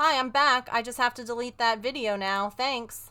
Hi, I'm back. I just have to delete that video now. Thanks.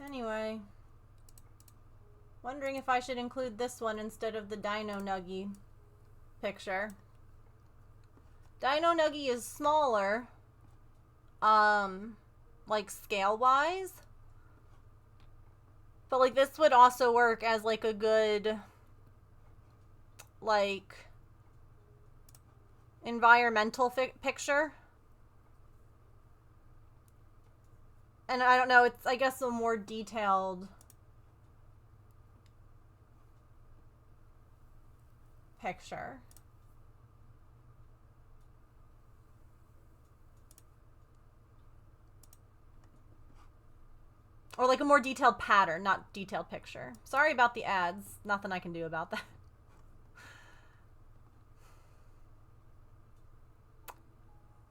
Anyway, wondering if I should include this one instead of the Dino Nuggie picture. Dino Nuggie is smaller, like scale-wise. But like this would also work as like a good, like, environmental picture. And I don't know, it's, I guess, a more detailed picture. Or like a more detailed pattern, not detailed picture. Sorry about the ads. Nothing I can do about that.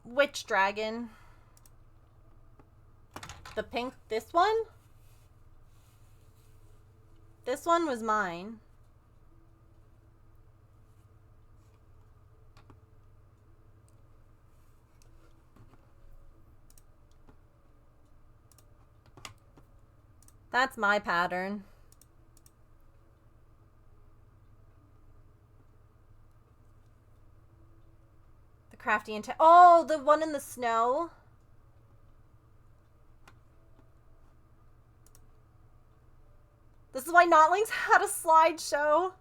Which dragon? The pink, this one? This one was mine. That's my pattern. The crafty intent. Oh, the one in the snow? This is why Notlings had a slideshow.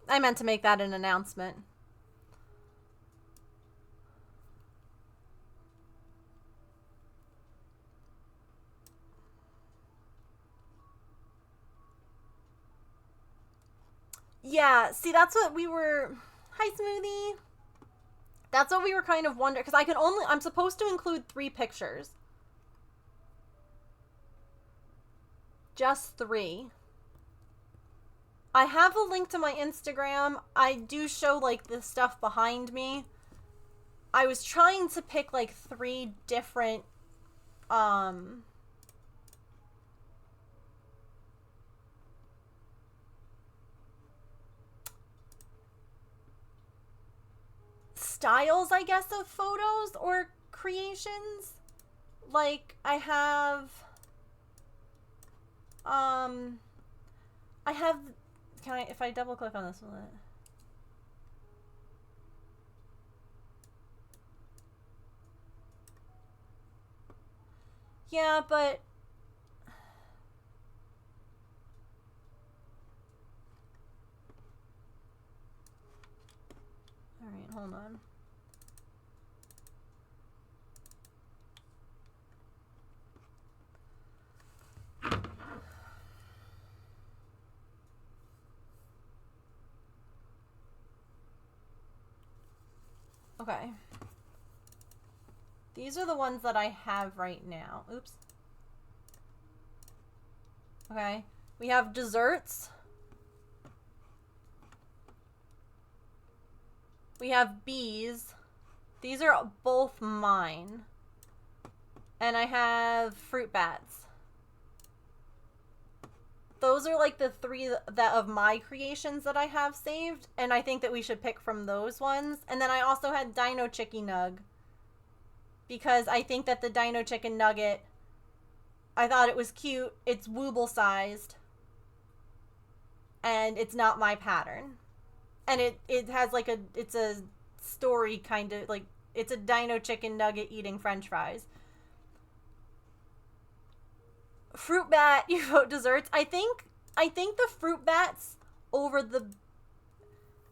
I meant to make that an announcement. Yeah, see, that's what we were... Hi, Smoothie. That's what we were kind of wondering, because I'm supposed to include 3 pictures. Just 3. I have a link to my Instagram. I do show, like, the stuff behind me. I was trying to pick, like, 3 different, styles, I guess, of photos or creations. Like, I have, if I double click on this one, yeah, but all right, hold on. Okay. These are the ones that I have right now. Oops. Okay. We have desserts. We have bees. These are both mine. And I have fruit bats. Those are like the three that of my creations that I have saved. And I think that we should pick from those ones. And then I also had Dino Chicky Nug. Because I think that the Dino Chicken Nugget, I thought it was cute. It's Wooble sized. And it's not my pattern. And it has like it's a story kind of, like, it's a Dino Chicken Nugget eating French fries. Fruit bat, you vote desserts. I think the fruit bats over the...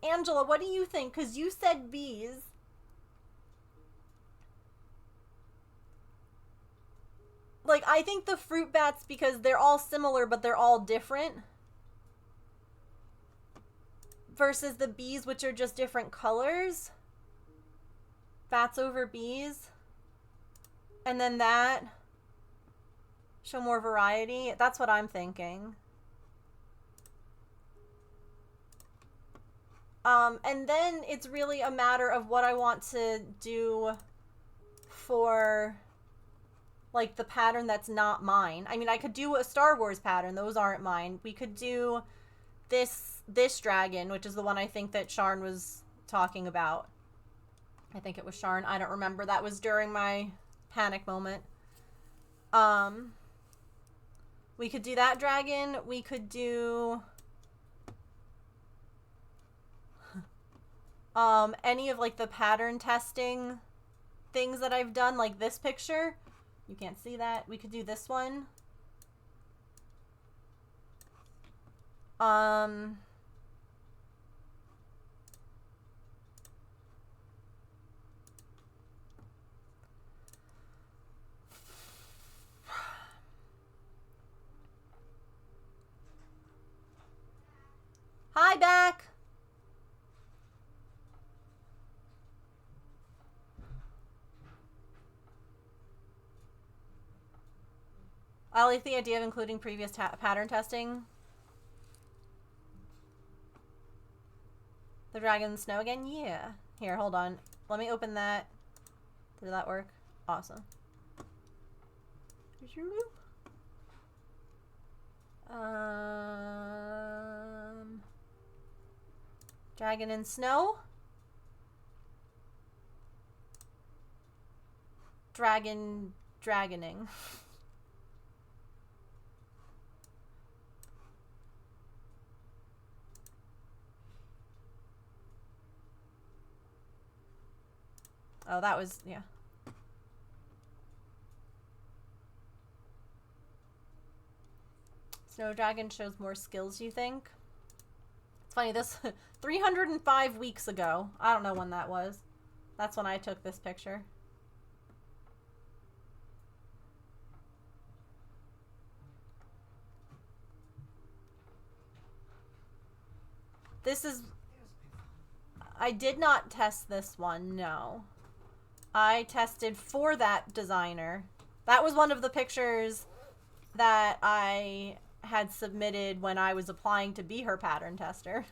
Angela, what do you think? Because you said bees. Like, I think the fruit bats, because they're all similar, but they're all different. Versus the bees, which are just different colors. Bats over bees. And then that. Show more variety. That's what I'm thinking. And then it's really a matter of what I want to do for, like, the pattern that's not mine. I mean, I could do a Star Wars pattern. Those aren't mine. We could do this dragon, which is the one I think that Sharn was talking about. I think it was Sharn. I don't remember. That was during my panic moment. We could do that dragon. We could do any of, like, the pattern testing things that I've done, like this picture. You can't see that. We could do this one. Hi, back. I like the idea of including previous pattern testing. The dragon in the snow again? Yeah. Here, hold on. Let me open that. Did that work? Awesome. Dragon in snow. Dragoning. Oh, that was, yeah. Snow Dragon shows more skills, you think? It's funny, this 305 weeks ago. I don't know when that was. That's when I took this picture. This is... I did not test this one, no. I tested for that designer. That was one of the pictures that I had submitted when I was applying to be her pattern tester.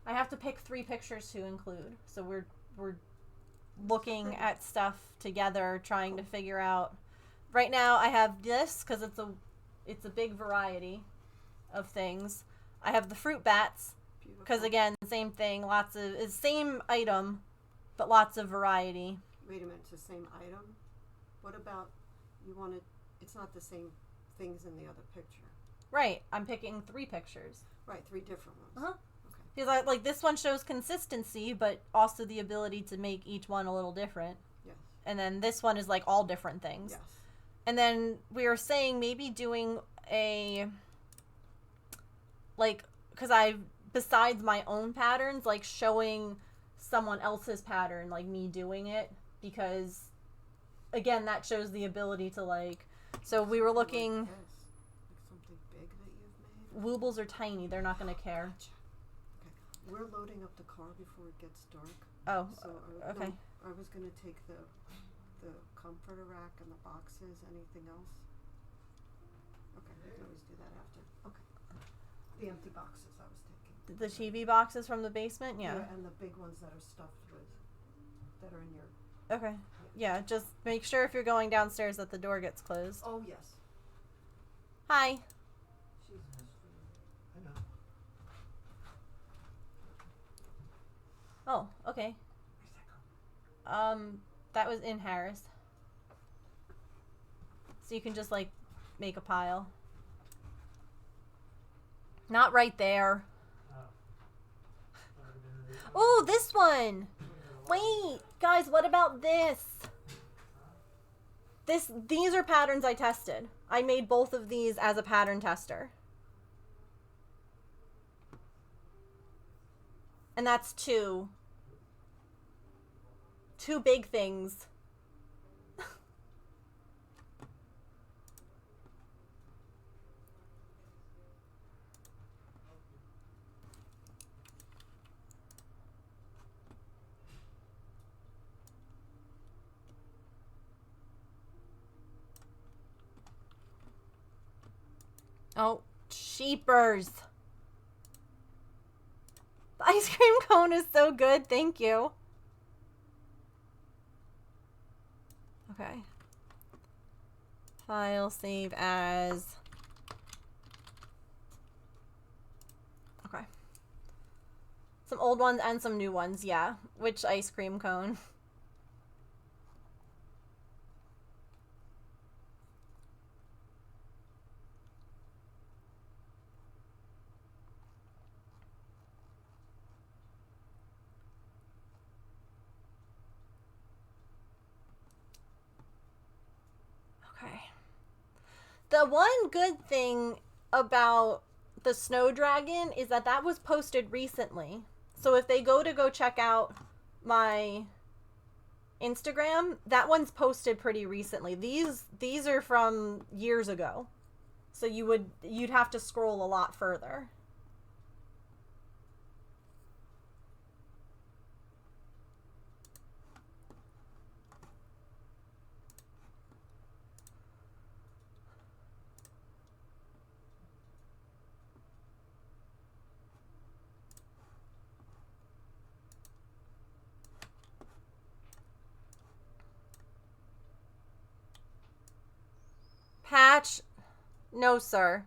I have to pick 3 pictures to include. So we're looking at stuff together, trying to figure out. Right now I have this because it's a big variety of things. I have the fruit bats because, again, same thing, same item, but lots of variety. Wait a minute, it's the same item? What about it's not the same things in the other picture? Right, I'm picking 3 pictures. Right, 3 different ones. Uh-huh. Okay. Because like this one shows consistency, but also the ability to make each one a little different. Yes. And then this one is like all different things. Yes. And then we were saying maybe doing because besides my own patterns, like showing someone else's pattern, like me doing it, because again, that shows the ability to, like, so we were looking. Like something big that you've made? Woobles are tiny, they're not going to care. Gotcha. Okay. We're loading up the car before it gets dark. Oh, so okay. No, I was going to take the comforter rack and the boxes. Anything else? Okay, we can always do that after. Okay. The empty boxes I was taking. The TV boxes from the basement? Yeah. And the big ones that are stuffed with that are in your... Okay. Yeah, just make sure if you're going downstairs that the door gets closed. Oh, yes. Hi. She's... I know. Oh, okay. Where's that going? That was in Harris. So you can just, like, make a pile. Not right there. Oh, this one! Wait, guys, what about this? These are patterns I tested. I made both of these as a pattern tester. And that's two. Two big things. Oh, cheapers. The ice cream cone is so good. Thank you. Okay. File, save as. Okay. Some old ones and some new ones, yeah. Which ice cream cone? Okay. The one good thing about the Snow Dragon is that that was posted recently. So if they go check out my Instagram, that one's posted pretty recently. These are from years ago. So you'd have to scroll a lot further. Patch? No, sir.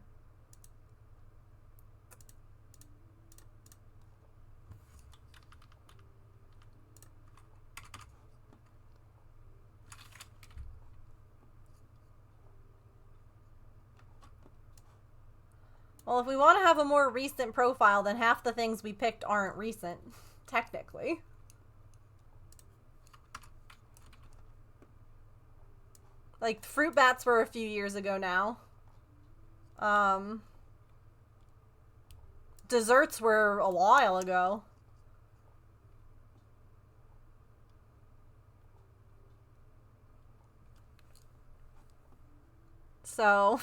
Well, if we want to have a more recent profile, then half the things we picked aren't recent, technically. Like, fruit bats were a few years ago now. Desserts were a while ago. So...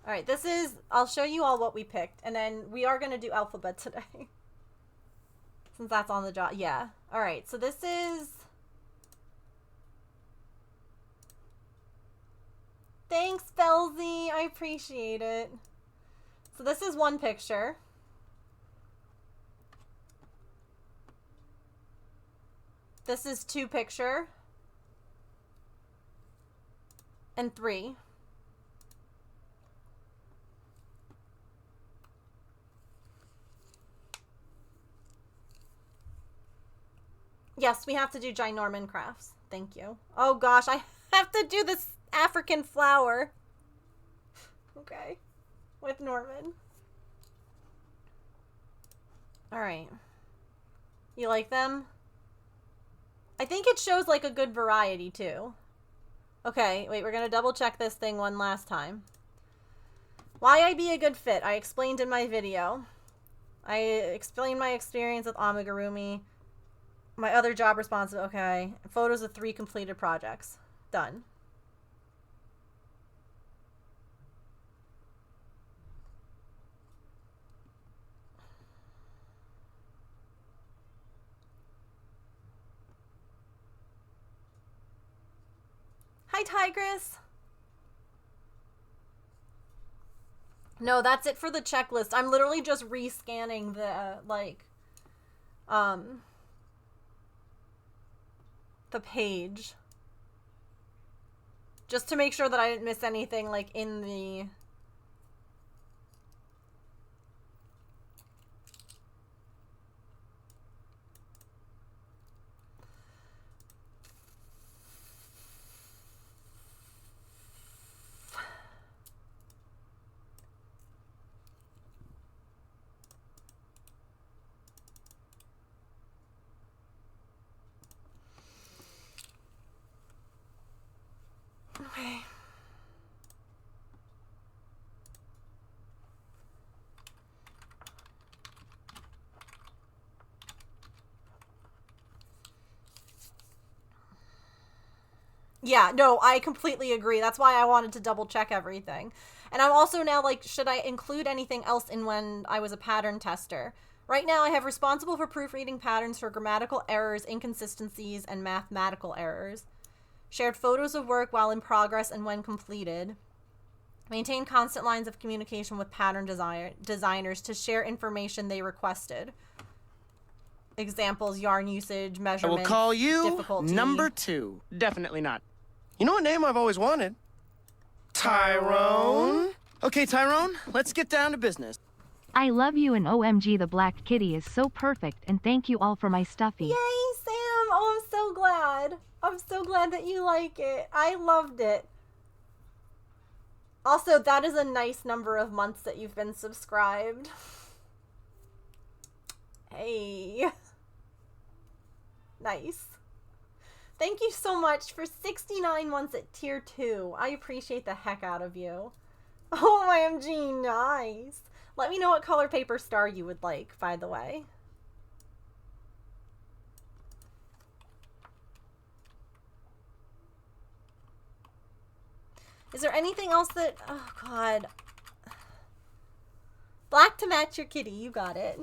Alright, this is... I'll show you all what we picked, and then we are going to do Elphaba today. Since that's on the job. Yeah. Alright, so this is... Thanks, Belzy. I appreciate it. So this is one picture. This is two picture. And three. Yes, we have to do Ginorman crafts. Thank you. Oh gosh, I have to do this African flower. Okay. With Norman. Alright. You like them? I think it shows like a good variety too. Okay, wait, we're gonna double check this thing one last time. Why I be a good fit? I explained in my video. I explained my experience with amigurumi. My other job responsible. Okay. Photos of 3 completed projects. Done. Hi, Tigress. No, that's it for the checklist. I'm literally just rescanning the, the page. Just to make sure that I didn't miss anything, like, in the... Okay. Yeah, no, I completely agree. That's why I wanted to double check everything. And I'm also now like, should I include anything else in when I was a pattern tester? Right now, I have responsible for proofreading patterns for grammatical errors, inconsistencies, and mathematical errors. Shared photos of work while in progress and when completed. Maintain constant lines of communication with pattern designers to share information they requested. Examples, yarn usage, I measurements, will call you difficulty. number 2. Definitely not. You know a name I've always wanted? Tyrone. Okay, Tyrone, let's get down to business. I love you and OMG the black kitty is so perfect and thank you all for my stuffy. Yay, Sam! Oh, I'm so glad. I'm so glad that you like it. I loved it. Also, that is a nice number of months that you've been subscribed. Hey. Nice. Thank you so much for 69 months at tier 2. I appreciate the heck out of you. OMG, nice. Let me know what color paper star you would like, by the way. Is there anything else that... Oh, God. Black to match your kitty. You got it.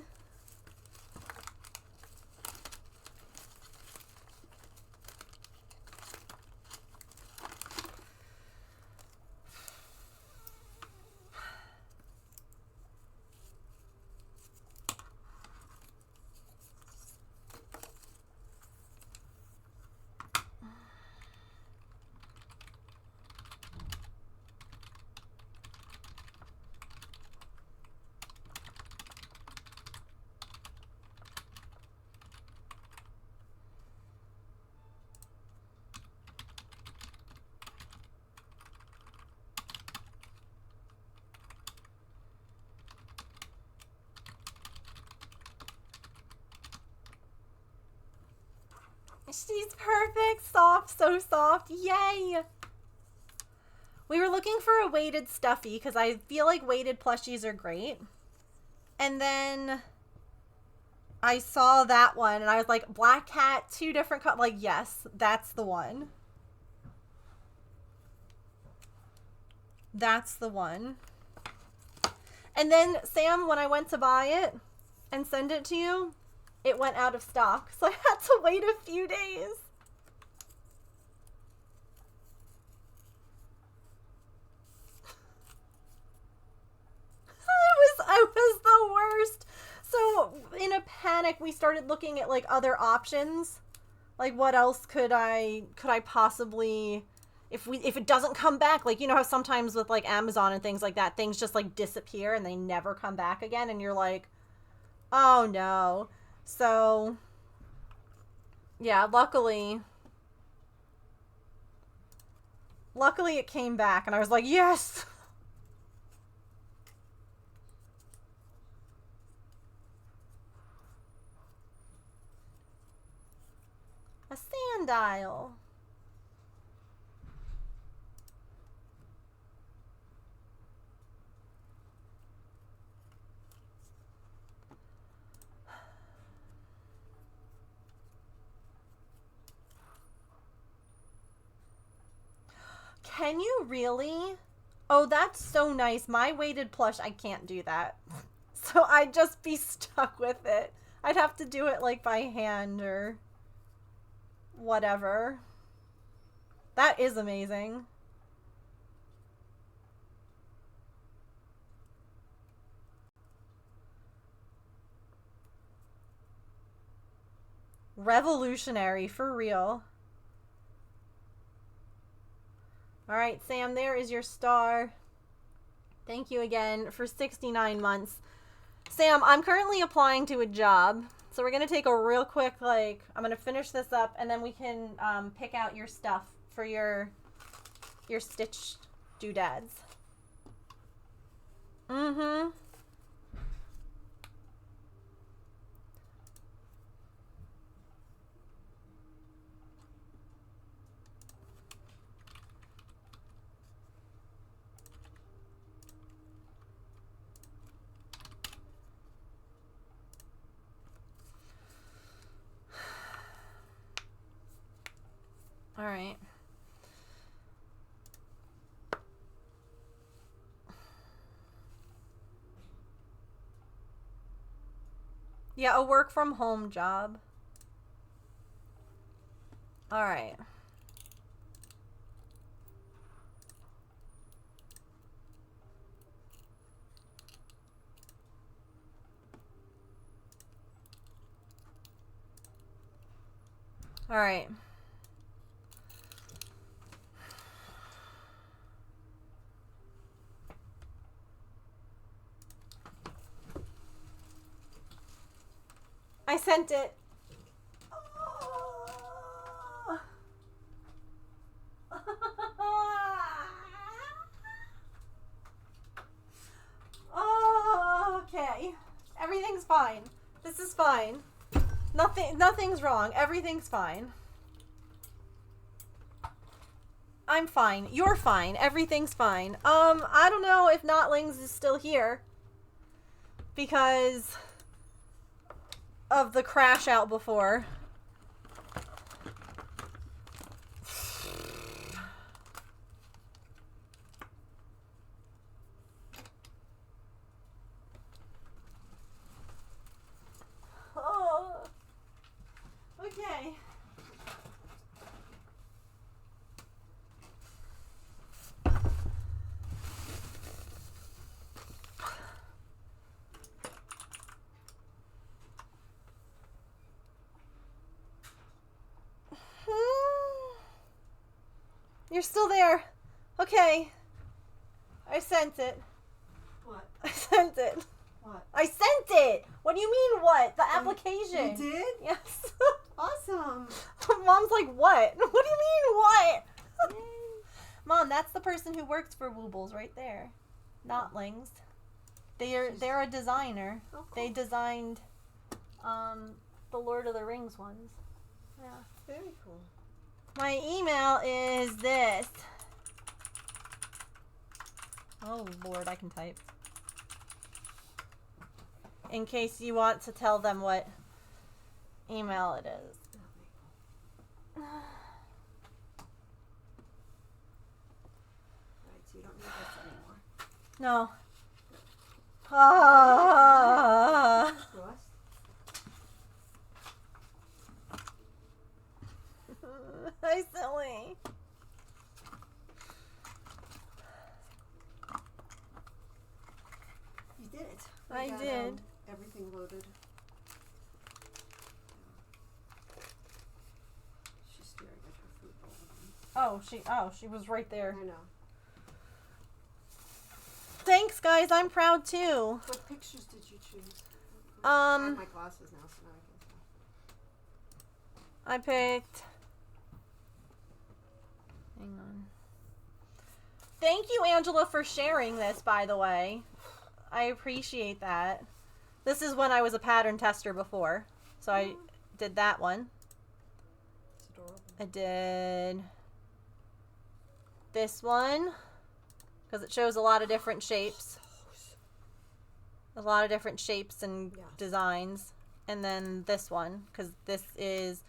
She's perfect. Soft, so soft. Yay! We were looking for a weighted stuffy because I feel like weighted plushies are great. And then I saw that one and I was like, black cat, 2 different colors. Like, yes, that's the one. That's the one. And then, Sam, when I went to buy it and send it to you, it went out of stock. So I had to wait a few days. I was the worst. So in a panic, we started looking at like other options. Like what else could I possibly, if it doesn't come back, like you know how sometimes with like Amazon and things like that, things just like disappear and they never come back again and you're like, oh no. So yeah, luckily it came back and I was like, yes. A sundial. Can you really? Oh, that's so nice. My weighted plush, I can't do that. So I'd just be stuck with it. I'd have to do it like by hand or whatever. That is amazing. Revolutionary, for real. Alright, Sam, there is your star. Thank you again for 69 months. Sam, I'm currently applying to a job. So we're going to take a real quick, I'm going to finish this up, and then we can pick out your stuff for your stitch doodads. Mm-hmm. All right. Yeah, a work from home job. All right. All right. I sent it. Oh, okay. Everything's fine. This is fine. Nothing's wrong. Everything's fine. I'm fine. You're fine. Everything's fine. I don't know if Notlings is still here because of the crash out before. Oh. Okay. You're still there. Okay. I sent it. What? I sent it. What? I sent it! What do you mean what? The application. You did? Yes. Awesome. Mom's like, what? What do you mean what? Mom, that's the person who works for Woobles right there. Notlings. They're a designer. Oh, cool. They designed the Lord of the Rings ones. Yeah. Very cool. My email is this. Oh Lord, I can type. In case you want to tell them what email it is. Alright, so you don't need this anymore. No. Ah. Ross? Hi, silly. You did it. I We got, did. Everything loaded. She's staring at her food bowl. Oh, she was right there. I know. Thanks, guys. I'm proud too. What pictures did you choose? I have my glasses now, so now I can tell. I picked. Hang on. Thank you, Angela, for sharing this, by the way. I appreciate that. This is when I was a pattern tester before. So I did that one. It's adorable. I did this one because it shows a lot of different shapes. A lot of different shapes and designs. And then this one because this is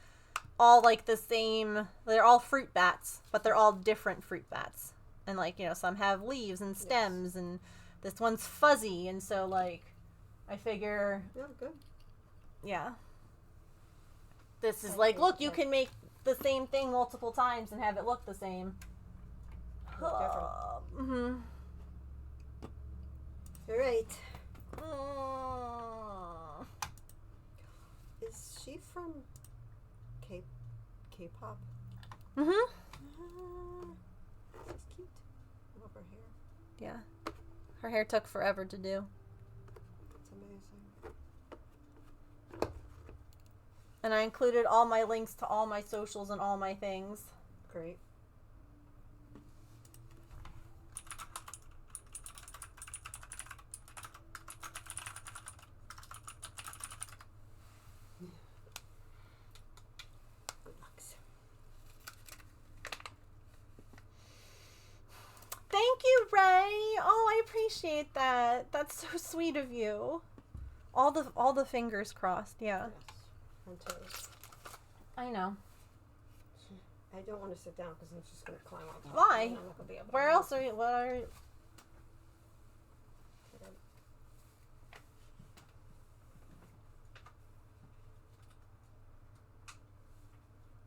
all like the same. They're all fruit bats, but they're all different fruit bats. And like, you know, some have leaves and stems and this one's fuzzy. And so like, I figure, Yeah, good. yeah. This is like, look, you can make the same thing multiple times and have it look the same. Look different. Mm-hmm. All right. Mm. Is she from K-pop. Mm-hmm. This is cute. I love her hair. Yeah. Her hair took forever to do. It's amazing. And I included all my links to all my socials and all my things. Great. Thank you, Ray. Oh, I appreciate that. That's so sweet of you. All the fingers crossed. Yeah. Yes. And toes. I know. I don't want to sit down because I'm just going to climb on top. Why? And I'm not gonna be able to Where move. else are you? What are?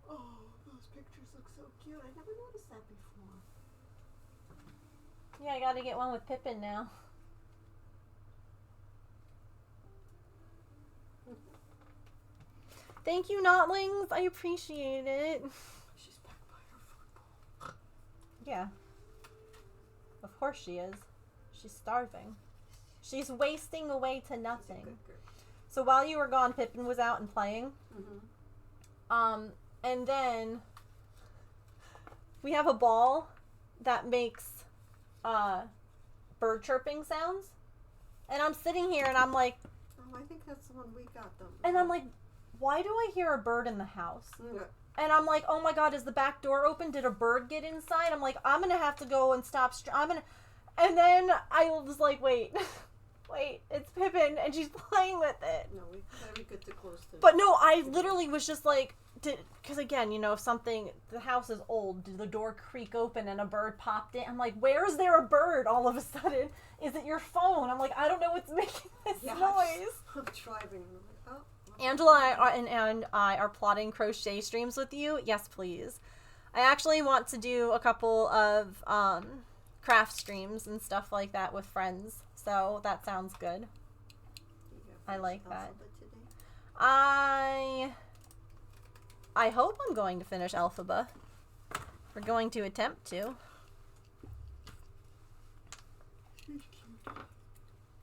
Oh, those pictures look so cute. I never noticed that before. Yeah, I got to get one with Pippin now. Thank you, Notlings. I appreciate it. She's back by her football. Yeah. Of course she is. She's starving. She's wasting away to She's a nothing. good girl. So while you were gone, Pippin was out and playing. Mm-hmm. And then we have a ball that makes bird chirping sounds. And I'm sitting here and I'm like, Oh, I think that's the one we got them. and I'm like, why do I hear a bird in the house? Yeah. And I'm like, oh my God, is the back door open? Did a bird get inside? I'm like, I'm going to have to go and stop. And then I was like, wait, it's Pippin. And she's playing with it. No, we gotta get too close to. But no, I literally was just like, because again, you know, if the house is old, did the door creak open and a bird popped in? I'm like, where is there a bird all of a sudden? Is it your phone? I'm like, I don't know what's making this noise. I'm driving. And I'm like, oh. Angela and I are plotting crochet streams with you. Yes, please. I actually want to do a couple of craft streams and stuff like that with friends. So that sounds good. I like that. I hope I'm going to finish Elphaba. We're going to attempt to.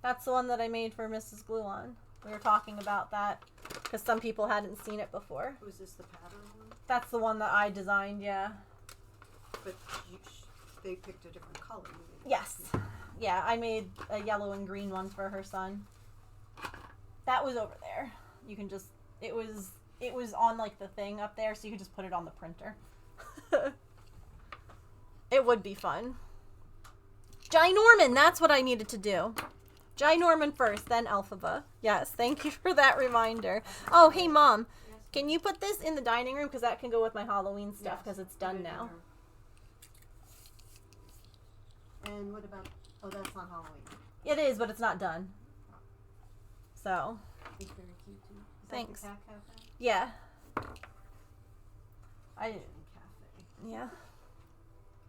That's the one that I made for Mrs. Gluon. We were talking about that because some people hadn't seen it before. Was this the pattern one? That's the one that I designed, yeah. But they picked a different color. Yes. Yeah, I made a yellow and green one for her son. That was over there. You can just, it was on like the thing up there, so you could just put it on the printer. It would be fun. Ginorman, that's what I needed to do. Ginorman first, then Elphaba. Yes, thank you for that reminder. Oh, hey Mom, can you put this in the dining room? Because that can go with my Halloween stuff because it's done now. And what about, oh, that's not Halloween. It is, but it's not done. So, It's very cute too. Is Thanks. That the cat cafe? yeah. Cafe. Yeah.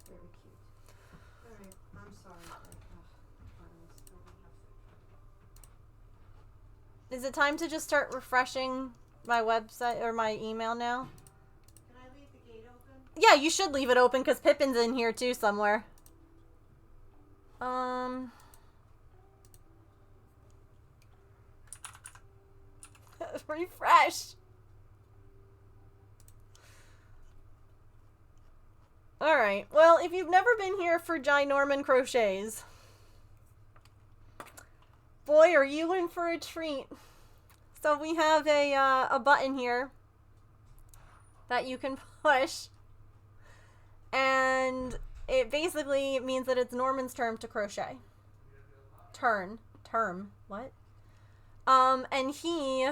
Very cute. Alright, I'm sorry. Is it time to just start refreshing my website or my email now? Can I leave the gate open? Yeah, you should leave it open because Pippin's in here too somewhere. Refresh. Alright, well, if you've never been here for Ginorman Crochets, boy, are you in for a treat. So we have a button here that you can push, and it basically means that it's Norman's turn to crochet. Term, what? And he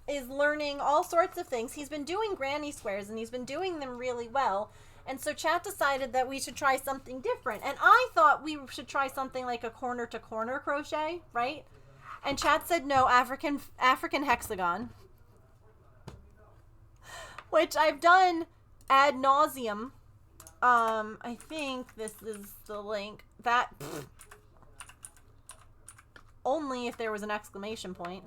is learning all sorts of things. He's been doing granny squares, and he's been doing them really well. And so chat decided that we should try something different. And I thought we should try something like a corner-to-corner crochet, right? And chat said no, African hexagon. Which I've done ad nauseum. I think this is the link. That... only if there was an exclamation point.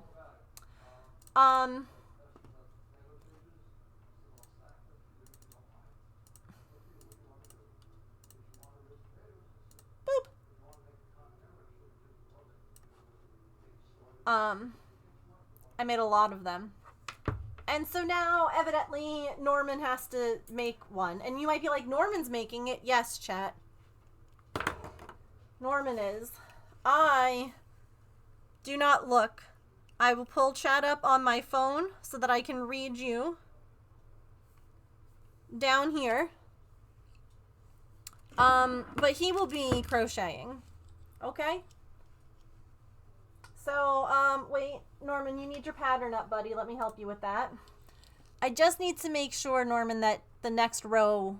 I made a lot of them. And so now, evidently, Norman has to make one. And you might be like, Norman's making it. Yes, chat. Norman is. I do not look. I will pull chat up on my phone so that I can read you down here. But he will be crocheting. Okay? So, wait, Norman, you need your pattern up, buddy. Let me help you with that. I just need to make sure, Norman, that the next row,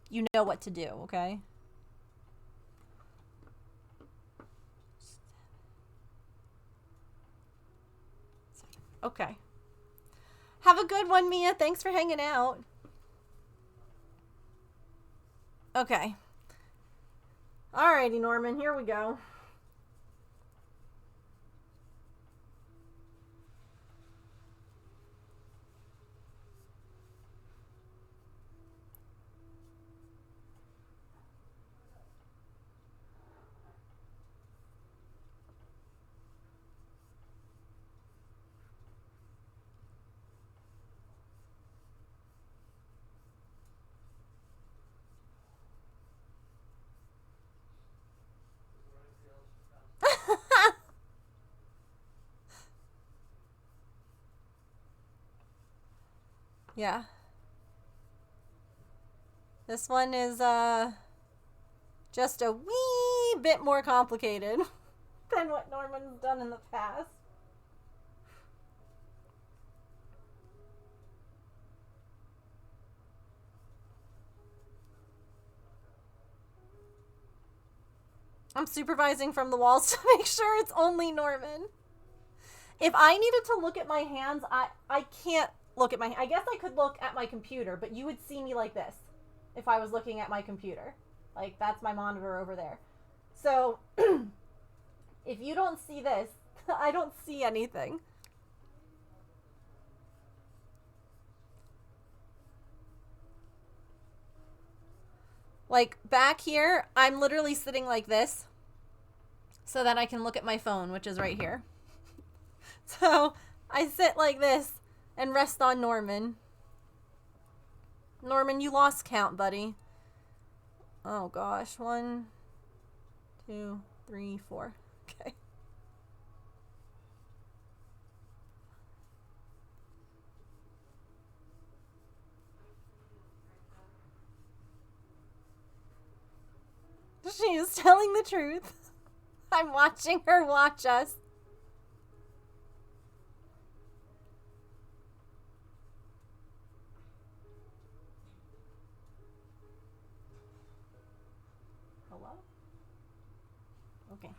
you know what to do, okay? Okay. Have a good one, Mia. Thanks for hanging out. Okay. Alrighty, Norman, here we go. Yeah. This one is, just a wee bit more complicated than what Norman's done in the past. I'm supervising from the walls to make sure it's only Norman. If I needed to look at my hands, I can't look at my... I guess I could look at my computer, but you would see me like this if I was looking at my computer. Like, that's my monitor over there. So, if you don't see this, I don't see anything. Like, back here, I'm literally sitting like this so that I can look at my phone, which is right here. So, I sit like this and rest on Norman. Norman, you lost count, buddy. Oh, gosh. 1, 2, 3, 4. Okay. She is telling the truth. I'm watching her watch us. Hello? Okay.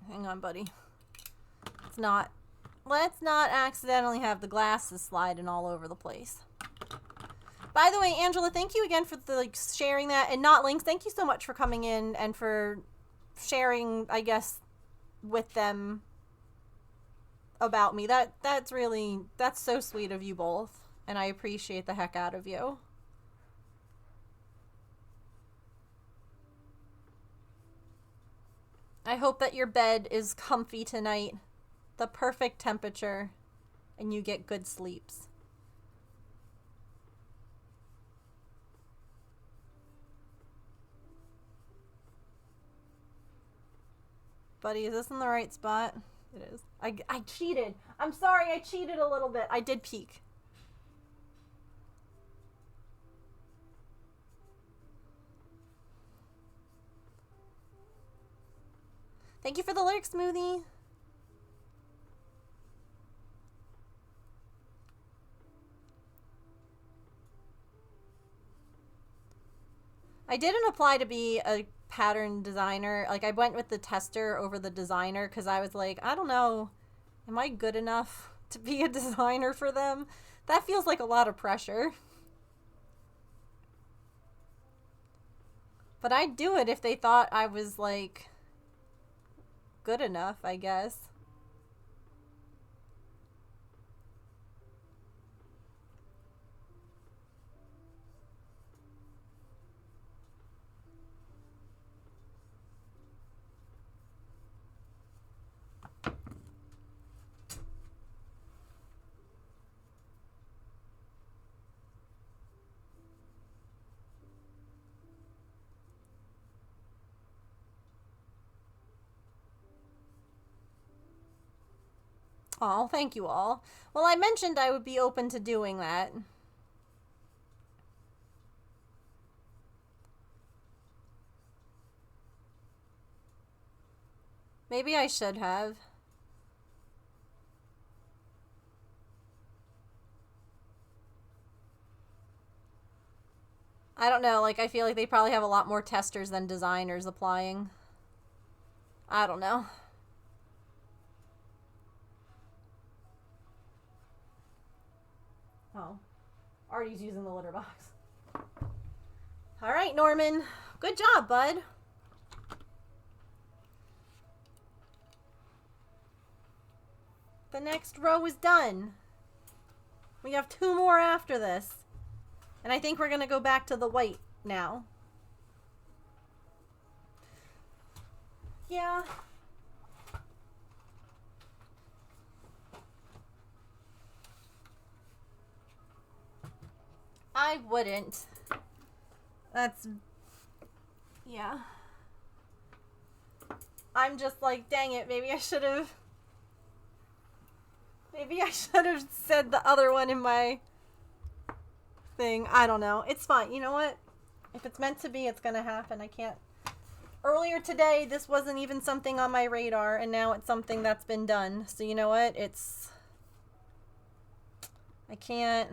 Hang on, buddy. Let's not accidentally have the glasses sliding all over the place. By the way, Angela, thank you again for sharing that. And Not Links, thank you so much for coming in and for sharing, I guess, with them about me. That's so sweet of you both. And I appreciate the heck out of you. I hope that your bed is comfy tonight, the perfect temperature, and you get good sleeps. Buddy, is this in the right spot? It is. I cheated. I'm sorry, I cheated a little bit. I did peek. Thank you for the lyric smoothie. I didn't apply to be a pattern designer. Like, I went with the tester over the designer because I was like, I don't know, am I good enough to be a designer for them? That feels like a lot of pressure. But I'd do it if they thought I was, like, good enough, I guess. Oh, thank you all. Well, I mentioned I would be open to doing that. Maybe I should have. I don't know, like, I feel like they probably have a lot more testers than designers applying. I don't know. Oh. Artie's using the litter box. Alright, Norman. Good job, bud. The next row is done. We have 2 more after this. And I think we're going to go back to the white now. Yeah. I wouldn't. That's... yeah. I'm just like, dang it, maybe I should have... maybe I should have said the other one in my thing. I don't know. It's fine. You know what? If it's meant to be, it's gonna happen. I can't... Earlier today, this wasn't even something on my radar, and now it's something that's been done. So you know what? It's... I can't...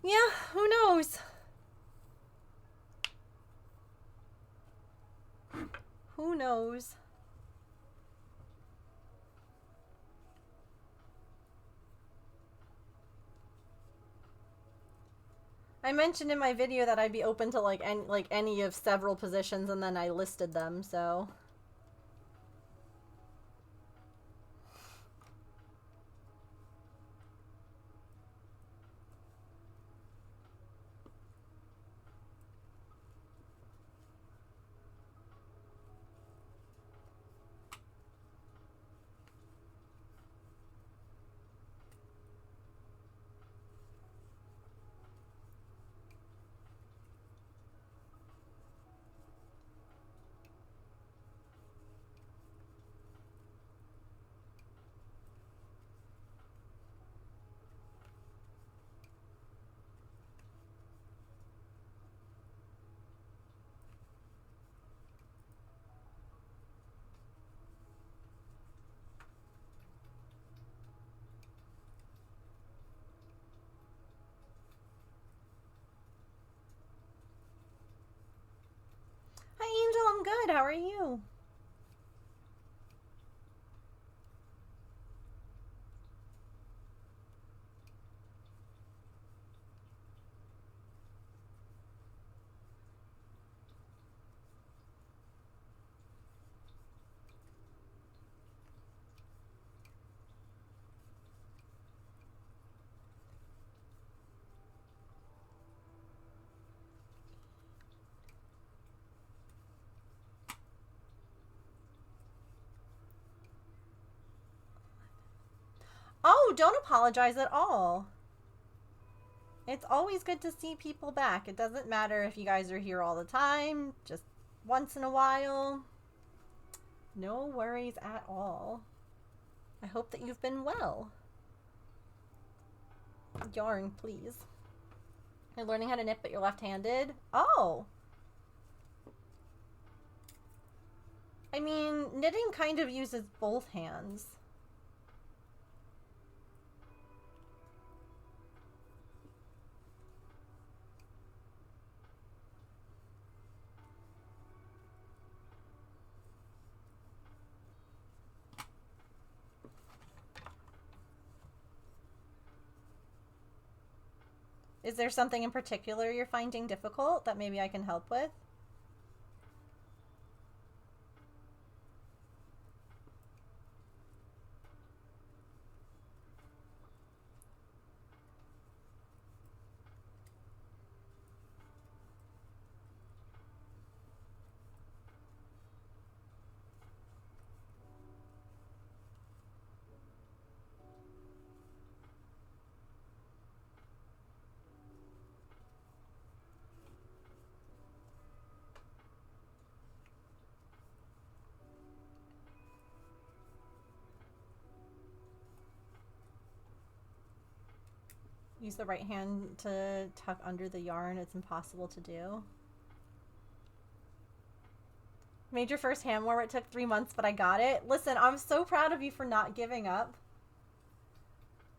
Yeah, who knows? Who knows? I mentioned in my video that I'd be open to like any of several positions, and then I listed them, so... Hi, Angel, I'm good. How are you? Oh, don't apologize at all. It's always good to see people back. It doesn't matter if you guys are here all the time, just once in a while. No worries at all. I hope that you've been well. Yarn, please. You're learning how to knit, but you're left-handed? Oh! I mean, knitting kind of uses both hands. Is there something in particular you're finding difficult that maybe I can help with? Use the right hand to tuck under the yarn. It's impossible to do. Made your first hand warmer. It took 3 months, but I got it. Listen, I'm so proud of you for not giving up.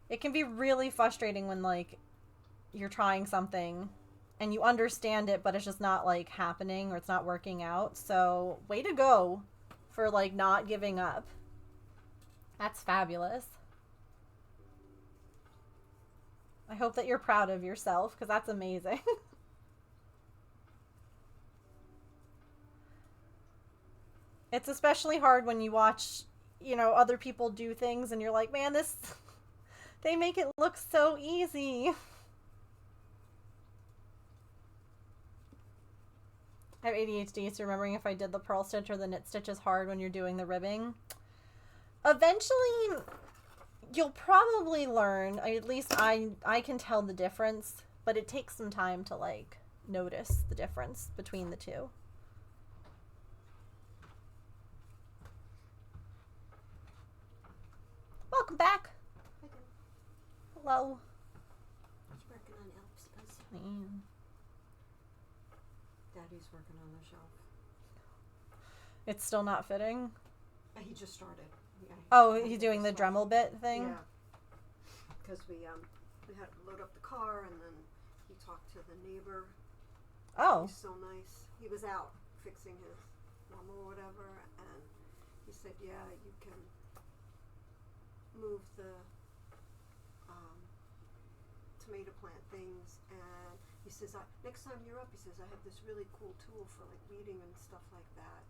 It can be really frustrating when, like, you're trying something and you understand it, but it's just not, like, happening or it's not working out. So, way to go for, like, not giving up. That's fabulous. I hope that you're proud of yourself, because that's amazing. It's especially hard when you watch, you know, other people do things and you're like, man, this, they make it look so easy. I have ADHD, so remembering if I did the purl stitch or the knit stitch is hard when you're doing the ribbing. Eventually, you'll probably learn. At least I can tell the difference, but it takes some time to, like, notice the difference between the two. Welcome back. Hello. Working on Elphaba. Man. Daddy's working on the shelf. It's still not fitting? He just started. Yeah, Oh, he's doing the Dremel bit thing? Yeah. Because we had to load up the car, and then he talked to the neighbor. Oh. He's so nice. He was out fixing his lawnmower or whatever, and he said, yeah, you can move the tomato plant things, and he says, next time you're up, he says, I have this really cool tool for, like, weeding and stuff like that.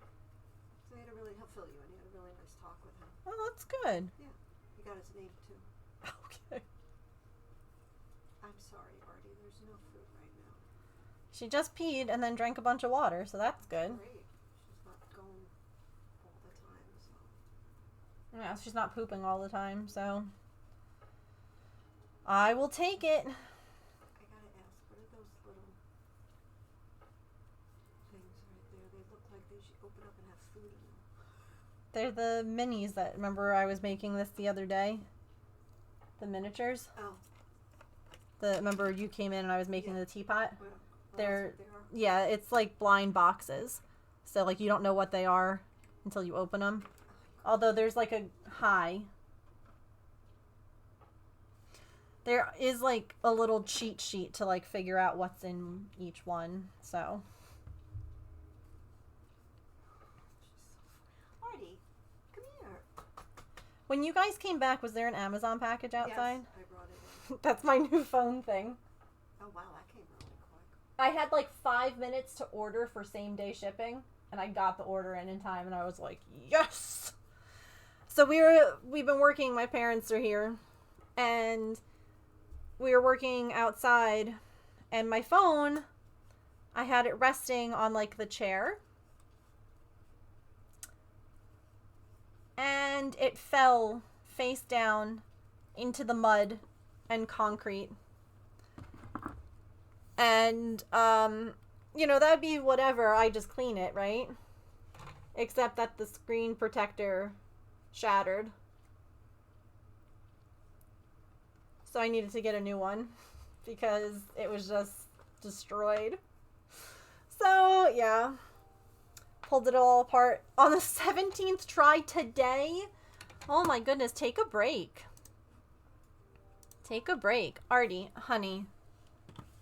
So he'll fill you in. He had a really nice talk with him. Oh, that's good. Yeah. He got his name, too. Okay. I'm sorry, Artie. There's no food right now. She just peed and then drank a bunch of water, so that's good. Great. She's not going all the time, so. Yeah, she's not pooping all the time, so I will take it. I gotta ask, what are those little things right there? They look like they should open up and have food in them. They're the minis that, remember I was making this the other day? The miniatures? Oh. Remember you came in and I was making the teapot? Well, They're, that's what they are. yeah, it's like blind boxes. So, like, you don't know what they are until you open them. Although there's, like, a high. There is, like, a little cheat sheet to, like, figure out what's in each one, so. Artie, come here. When you guys came back, was there an Amazon package outside? Yes, I brought it in. That's my new phone thing. Oh, wow, that came really quick. I had, like, 5 minutes to order for same-day shipping, and I got the order in time, and I was like, yes! So we've been working, my parents are here, and we were working outside, and my phone, I had it resting on, like, the chair, and it fell face down into the mud and concrete. And, you know, that'd be whatever, I just clean it, right? Except that the screen protector shattered. So I needed to get a new one because it was just destroyed. So, yeah. pulled it all apart on the 17th try today. Oh my goodness, take a break. Take a break. Artie, honey,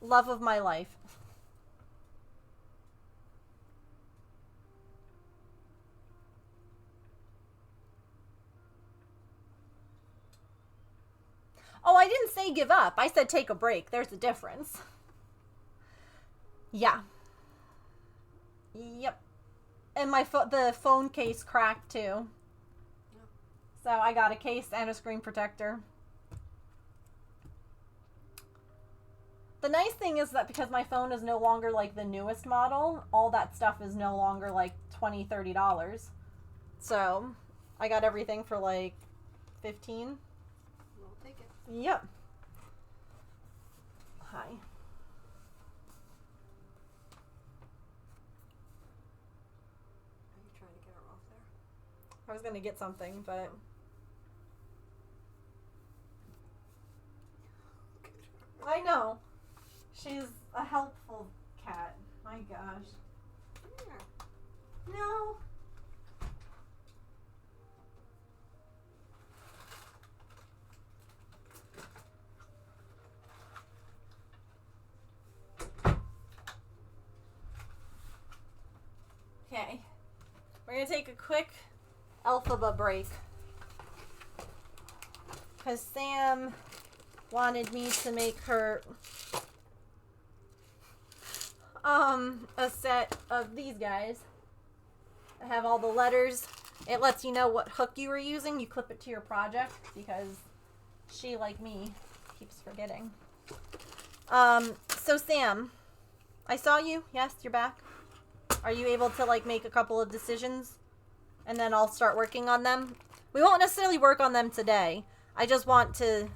love of my life. Oh, I didn't say give up. I said take a break. There's a difference. Yeah. Yep. And the phone case cracked too. So I got a case and a screen protector. The nice thing is that because my phone is no longer like the newest model, all that stuff is no longer like $20, $30. So I got everything for like $15. We'll take it. Yep. Hi. Are you trying to get her off there? I was gonna get something, but I know. She's a helpful cat. My gosh. Come here. No. Okay. We're gonna take a quick Elphaba break. Because Sam wanted me to make her a set of these guys. I have all the letters. It lets you know what hook you were using. You clip it to your project because she, like me, keeps forgetting. So Sam, I saw you. Yes, you're back. Are you able to like make a couple of decisions and then I'll start working on them? We won't necessarily work on them today. I just want to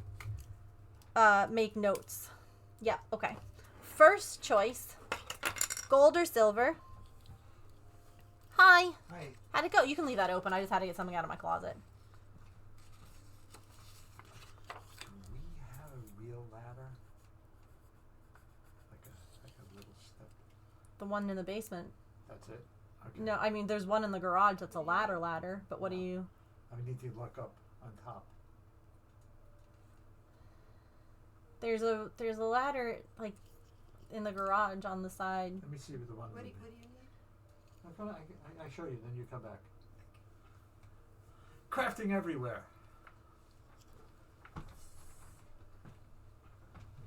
make notes. Yeah, okay. First choice, gold or silver? Hi. Hi. How'd it go? You can leave that open. I just had to get something out of my closet. Do we have a real ladder? Like a little step. The one in the basement. That's it? Okay. No, I mean, there's one in the garage that's a ladder, but what do you... I need to look up on top. There's a ladder, like, in the garage on the side. Let me see if the one. What do you need? I show you, then you come back. Crafting everywhere. I'll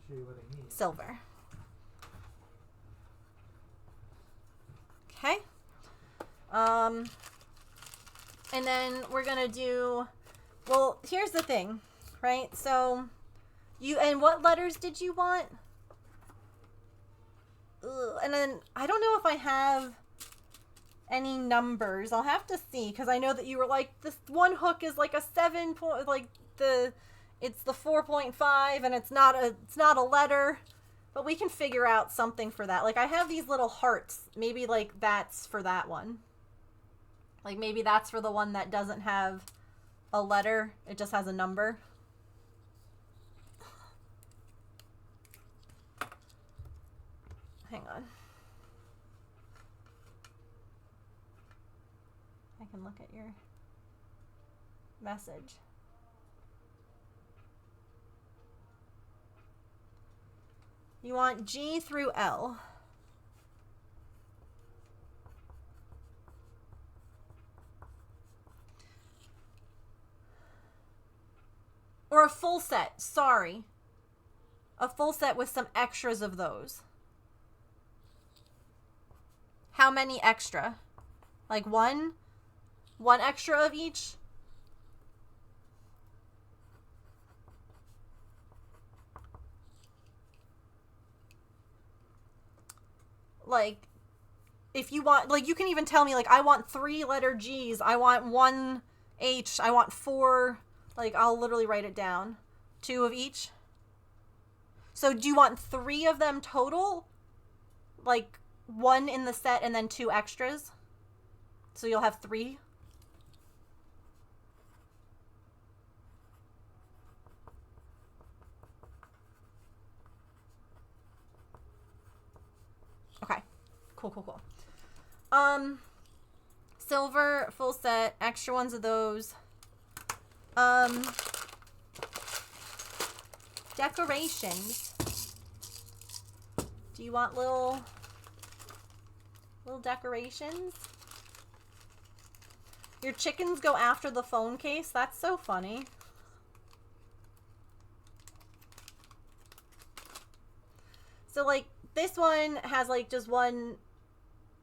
show you what I need. Silver. Okay. And then we're gonna do, well, here's the thing, right? So, and what letters did you want? Ugh, and then, I don't know if I have any numbers. I'll have to see, because I know that you were like, this one hook is like a 7 point, like it's the 4.5, and it's not a letter. But we can figure out something for that. Like, I have these little hearts. Maybe, like, that's for that one. Like, maybe that's for the one that doesn't have a letter. It just has a number. Hang on. I can look at your message. You want G through L. Or a full set, sorry. A full set with some extras of those. How many extra? Like one? One extra of each? Like, if you want, like, you can even tell me, like, I want 3 letter G's, I want 1 H, I want 4, like, I'll literally write it down. 2 of each. So do you want 3 of them total? Like, 1 in the set and then 2 extras? So you'll have 3? Okay. Cool. Silver, full set, extra ones of those. Decorations. Do you want little decorations? Your chickens go after the phone case? That's so funny. So like this one has like just one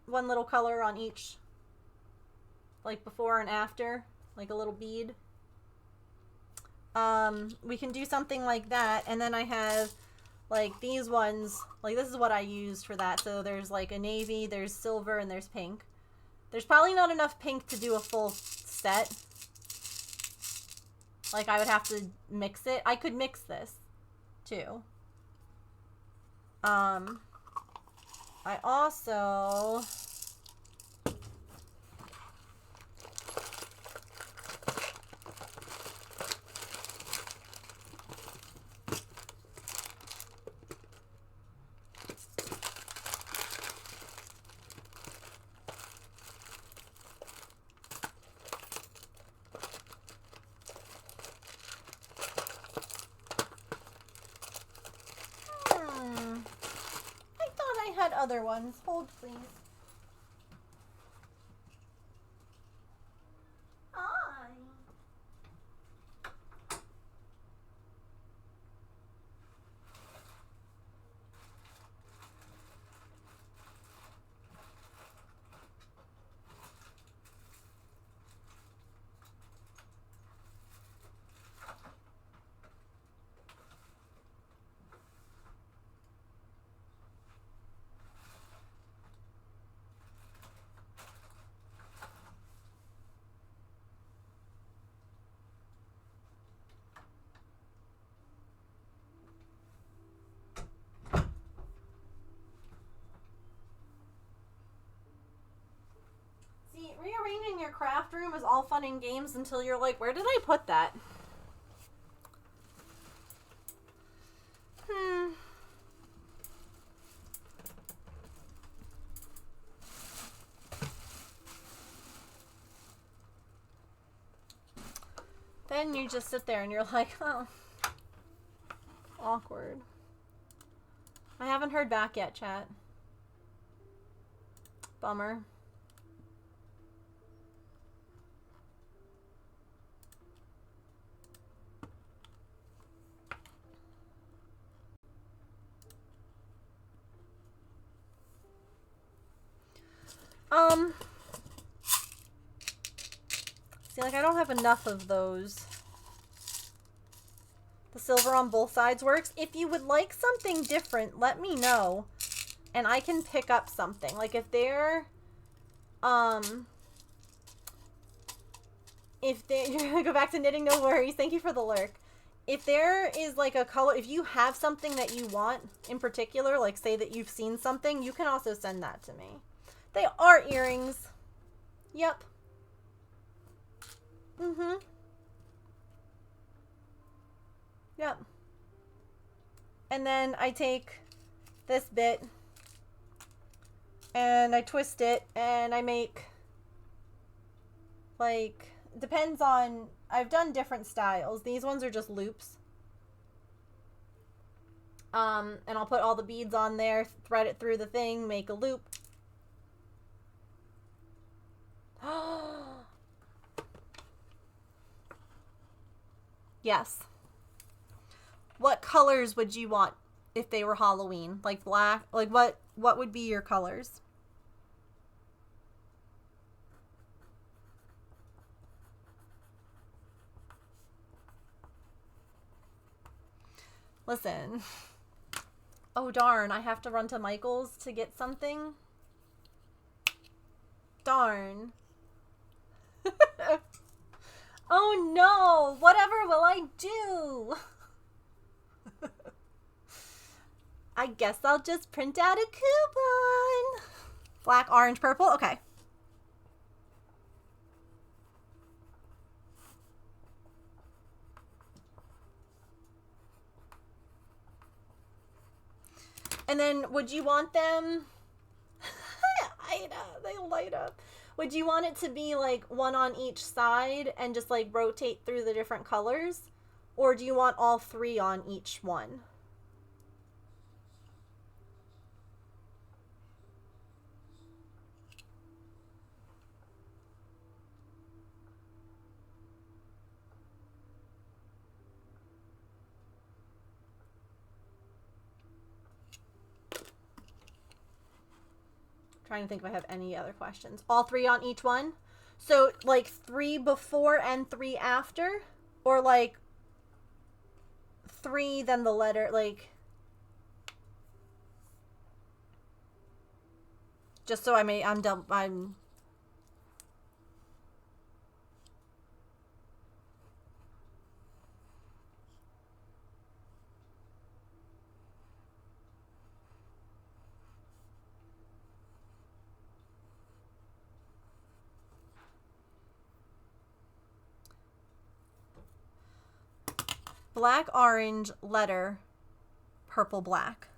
little color on each, like before and after, like a little bead. We can do something like that, and then I have like these ones, like this is what I used for that. So there's like a navy, there's silver, and there's pink. There's probably not enough pink to do a full set. Like I would have to mix it. I could mix this too. I also other ones. Hold, please. Hi. Rearranging your craft room is all fun and games until you're like, where did I put that? Then you just sit there and you're like, oh, awkward. I haven't heard back yet, chat. Bummer. See, like, I don't have enough of those. The silver on both sides works. If you would like something different, let me know. And I can pick up something. Like, if they're, you're gonna go back to knitting, no worries. Thank you for the lurk. If there is, like, a color, if you have something that you want in particular, like, say that you've seen something, you can also send that to me. They are earrings. Yep. Mm-hmm. Yep. And then I take this bit and I twist it and I make, like, depends on, I've done different styles. These ones are just loops. And I'll put all the beads on there, thread it through the thing, make a loop. Yes. What colors would you want if they were Halloween? Like black? Like what would be your colors? Listen. Oh darn, I have to run to Michael's to get something. Darn. Oh no, whatever will I do? I guess I'll just print out a coupon. Black, orange, purple, okay. And then would you want them? They light up. Would you want it to be like one on each side and just like rotate through the different colors? Or do you want all three on each one? Trying to think if I have any other questions. All three on each one? So like 3 before and 3 after? Or like 3 then the letter, like, just so I'm black, orange, letter, purple, black.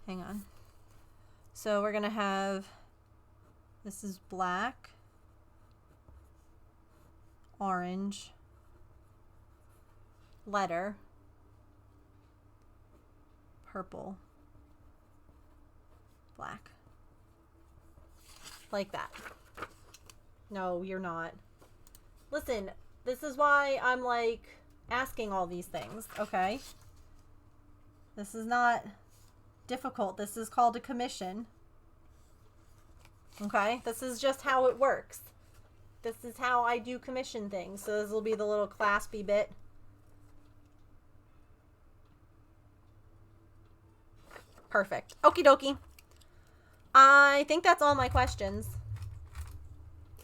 Hang on. So we're gonna have, this is black, orange, letter, purple, black. Like that. No, you're not. Listen, this is why I'm like asking all these things, okay? This is not difficult. This is called a commission. Okay? This is just how it works. This is how I do commission things. So this will be the little claspy bit. Perfect. Okie dokie. I think that's all my questions.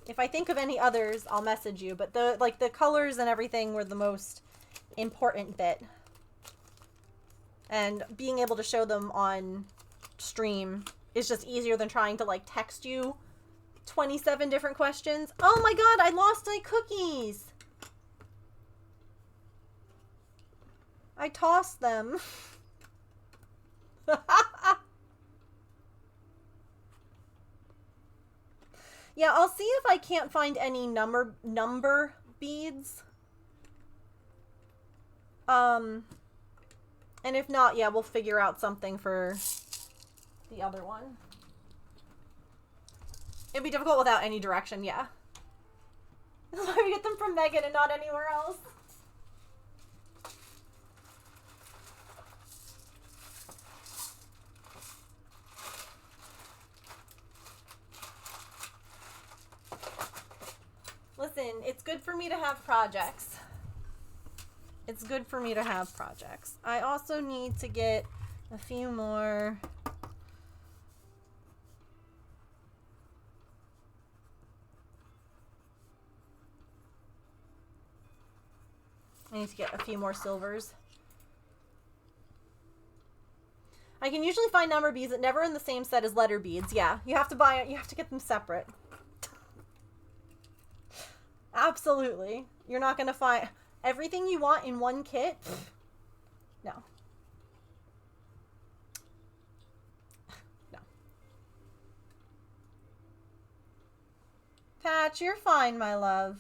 If I think of any others, I'll message you. But the colors and everything were the most important bit. And being able to show them on stream is just easier than trying to like text you 27 different questions. Oh my god, I lost my cookies. I tossed them. Yeah, I'll see if I can't find any number beads. And if not, yeah, we'll figure out something for the other one. It'd be difficult without any direction, yeah. That's why we get them from Megan and not anywhere else. Listen, it's good for me to have projects. It's good for me to have projects. I also need to get a few more. I need to get a few more silvers. I can usually find number beads that never in the same set as letter beads. Yeah, you have to buy it. You have to get them separate. Absolutely. You're not going to find everything you want in one kit. No. No. Patch, you're fine, my love.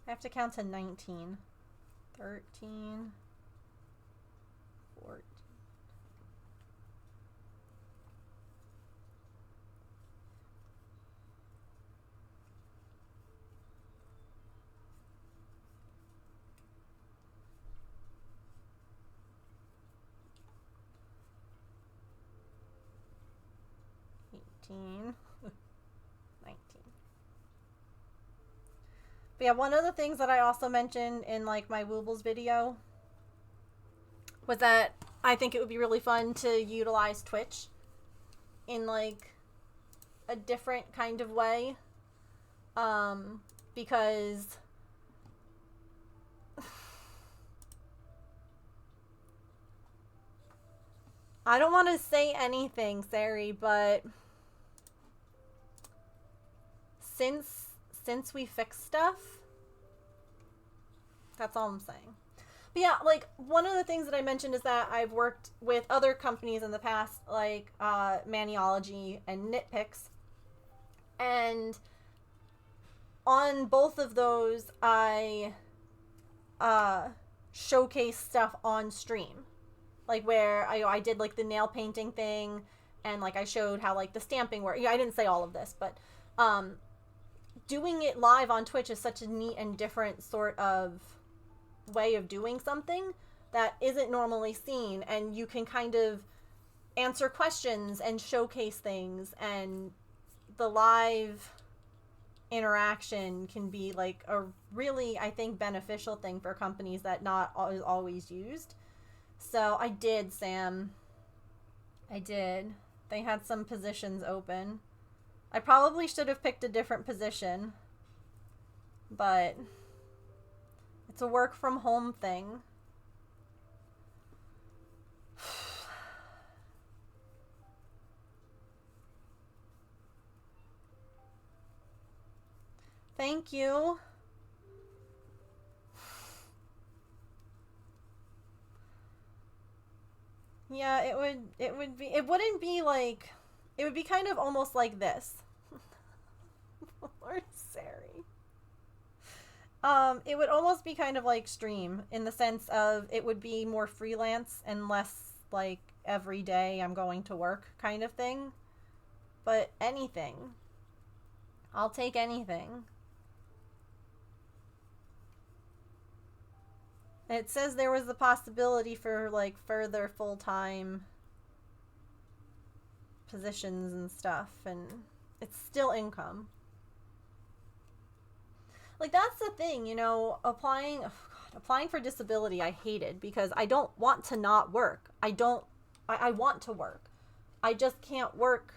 I have to count to 19. 13. 14. $18. 19. But yeah, one of the things that I also mentioned in like my Woobles video was that I think it would be really fun to utilize Twitch in like a different kind of way. Because I don't want to say anything, Sari, but since we fixed stuff, that's all I'm saying. But yeah, like, one of the things that I mentioned is that I've worked with other companies in the past, like Maniology and Nitpicks, and on both of those, I showcase stuff on stream. Like, where I did, like, the nail painting thing, and, like, I showed how, like, the stamping worked. Yeah, I didn't say all of this, but doing it live on Twitch is such a neat and different sort of way of doing something that isn't normally seen, and you can kind of answer questions and showcase things, and the live interaction can be like a really, I think, beneficial thing for companies that not is always used. So I did, Sam. I did. They had some positions open. I probably should have picked a different position, but it's a work from home thing. Thank you. Yeah, it wouldn't be like, it would be kind of almost like this. Lord Sari. It would almost be kind of like stream, in the sense of it would be more freelance and less like every day I'm going to work kind of thing. But anything. I'll take anything. It says there was the possibility for like further full-time positions and stuff, and it's still income. Like, that's the thing, you know, applying for disability I hated, because I don't want to not work. I want to work. I just can't work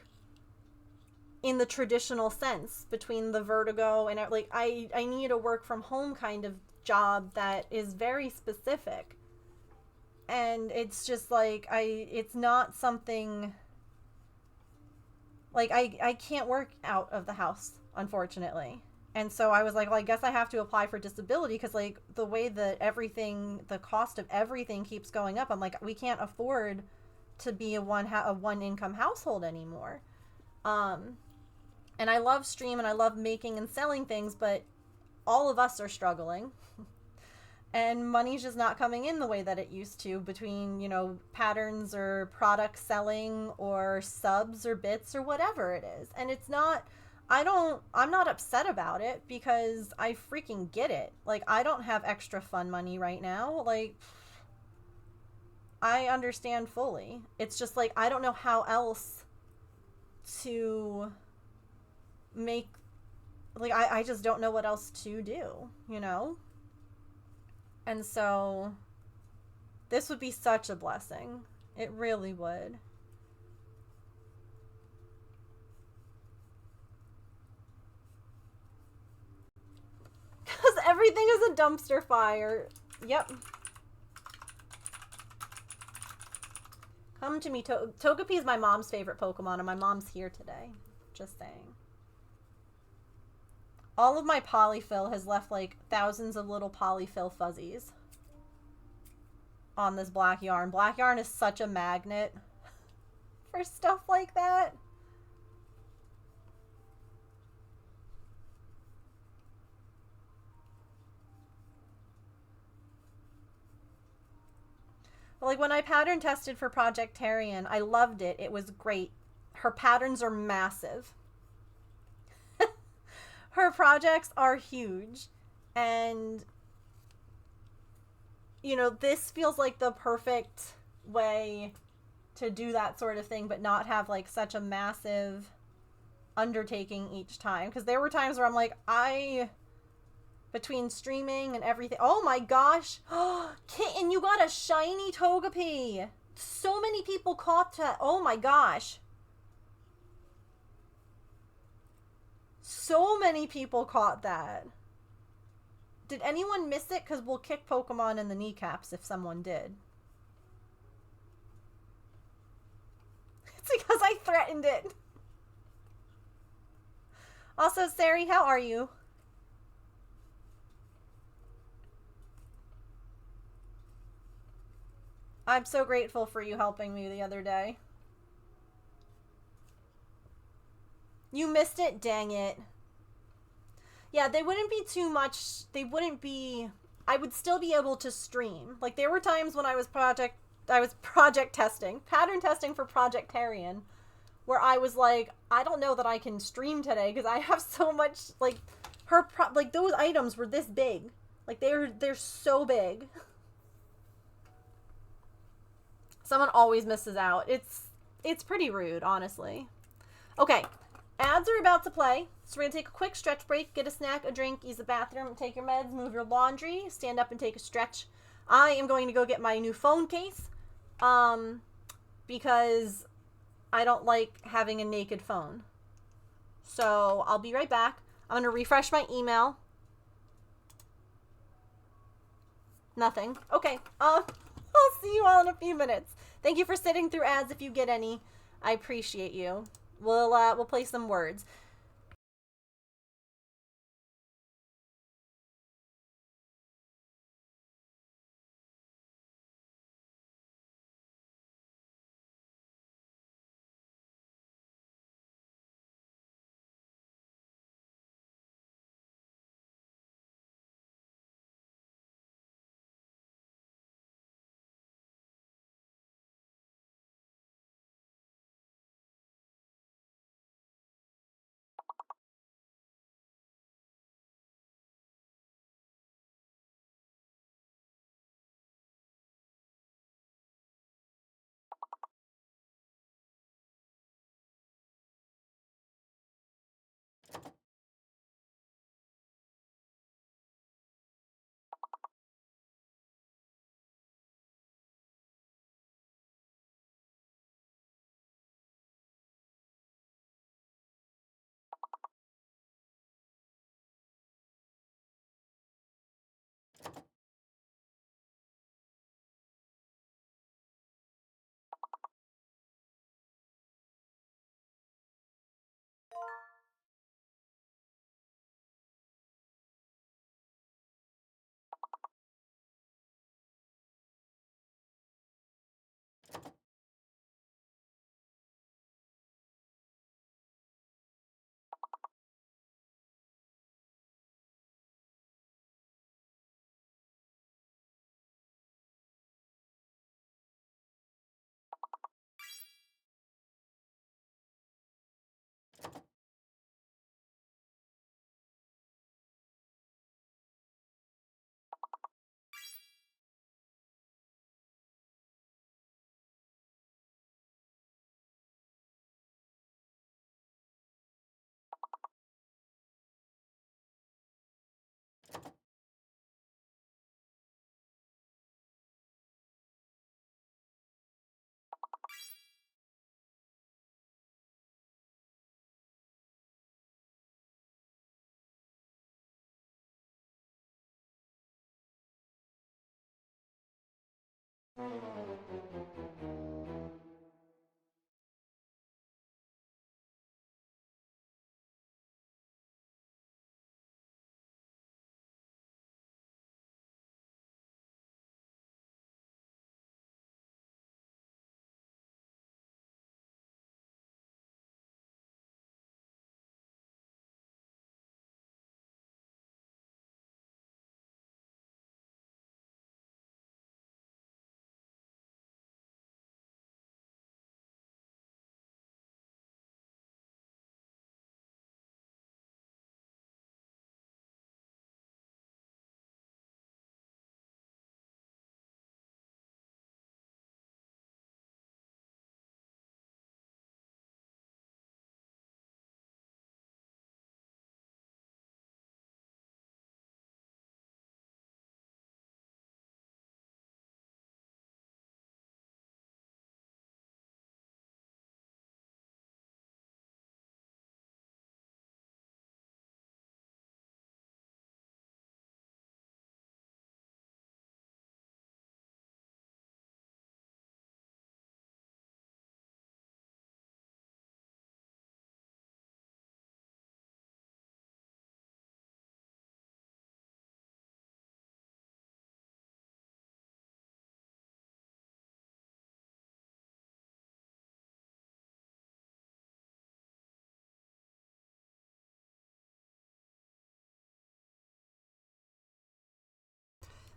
in the traditional sense between the vertigo and like I need a work from home kind of job that is very specific. And it's just like it's not something like I can't work out of the house, unfortunately. And so I was like, well, I guess I have to apply for disability, because like the way that the cost of everything keeps going up, I'm like, we can't afford to be a one income household anymore. And I love stream and I love making and selling things, but all of us are struggling. And money's just not coming in the way that it used to, between, you know, patterns or product selling or subs or bits or whatever it is. And it's not, I'm not upset about it, because I freaking get it. Like, I don't have extra fun money right now. Like, I understand fully. It's just like, I don't know how else to make, like, I just don't know what else to do, you know? And so this would be such a blessing. It really would. Because everything is a dumpster fire. Yep. Come to me. Togepi is my mom's favorite Pokemon, and my mom's here today. Just saying. All of my polyfill has left like thousands of little polyfill fuzzies on this black yarn. Black yarn is such a magnet for stuff like that. But like, when I pattern tested for Project Tarian, I loved it. It was great. Her patterns are massive. Her projects are huge, and, you know, this feels like the perfect way to do that sort of thing, but not have like such a massive undertaking each time. Because there were times where I'm like, I've between streaming and everything. Oh my gosh. Kitten, you got a shiny Togepi. So many people caught that. Oh my gosh. So many people caught that. Did anyone miss it? Because we'll kick Pokemon in the kneecaps if someone did. It's because I threatened it. Also, Sari, how are you? I'm so grateful for you helping me the other day. You missed it? Dang it. Yeah, they wouldn't be too much. They wouldn't be... I would still be able to stream. Like, there were times when I was project testing, pattern testing for Project Tarian, where I was like, I don't know that I can stream today because I have so much, like, like, those items were this big. Like, they're so big. Someone always misses out. It's pretty rude, honestly. Okay, ads are about to play, so we're gonna take a quick stretch break, get a snack, a drink, use the bathroom, take your meds, move your laundry, stand up and take a stretch. I am going to go get my new phone case, because I don't like having a naked phone. So I'll be right back. I'm gonna refresh my email. Nothing. Okay. I'll see you all in a few minutes. Thank you for sitting through ads if you get any. I appreciate you. We'll play some words.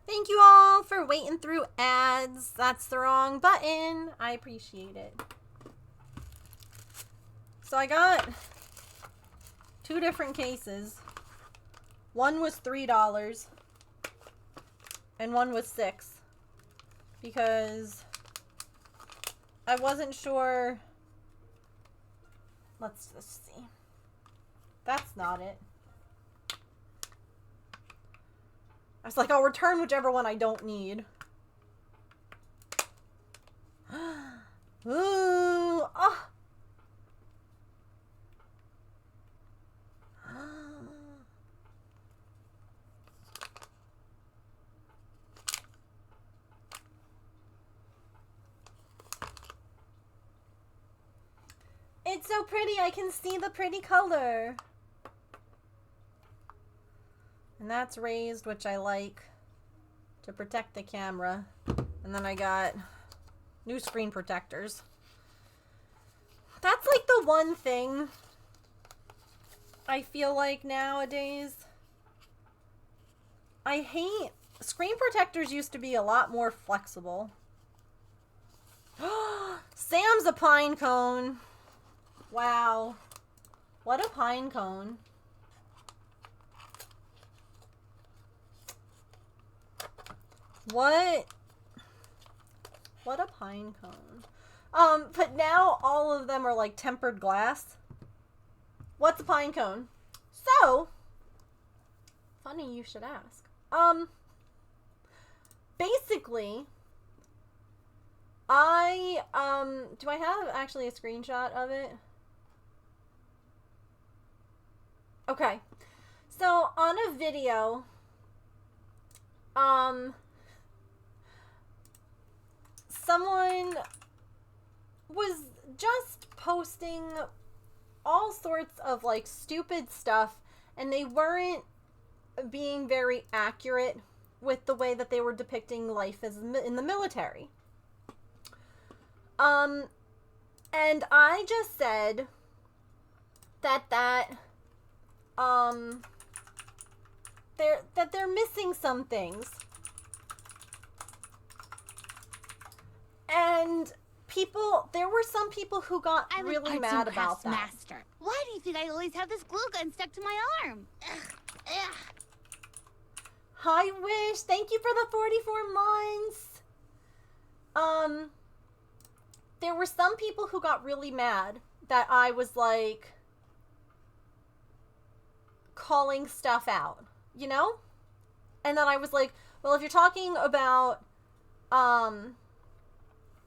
Thank you all for waiting through ads. That's the wrong button. I appreciate it. So I got 2 different cases. One was $3 and one was $6 because I wasn't sure. Let's just see. That's not it. I was like, I'll return whichever one I don't need. Ooh, oh. It's so pretty. I can see the pretty color. And that's raised, which I like, to protect the camera. And then I got new screen protectors. That's like the one thing I feel like nowadays. I hate screen protectors. Used to be a lot more flexible. Sam's a pine cone. Wow. What a pine cone. What a pine cone. But now all of them are like tempered glass. What's a pine cone? So, funny you should ask. Basically, do I have actually a screenshot of it? Okay. So, on a video, someone was just posting all sorts of like stupid stuff, and they weren't being very accurate with the way that they were depicting life as in the military. And I just said that they're missing some things. And there were some people who got really mad about that. Master. Why do you think I always have this glue gun stuck to my arm? Ugh, ugh. Hi, Wish. Thank you for the 44 months. There were some people who got really mad that I was like calling stuff out, you know? And then I was like, well, if you're talking about,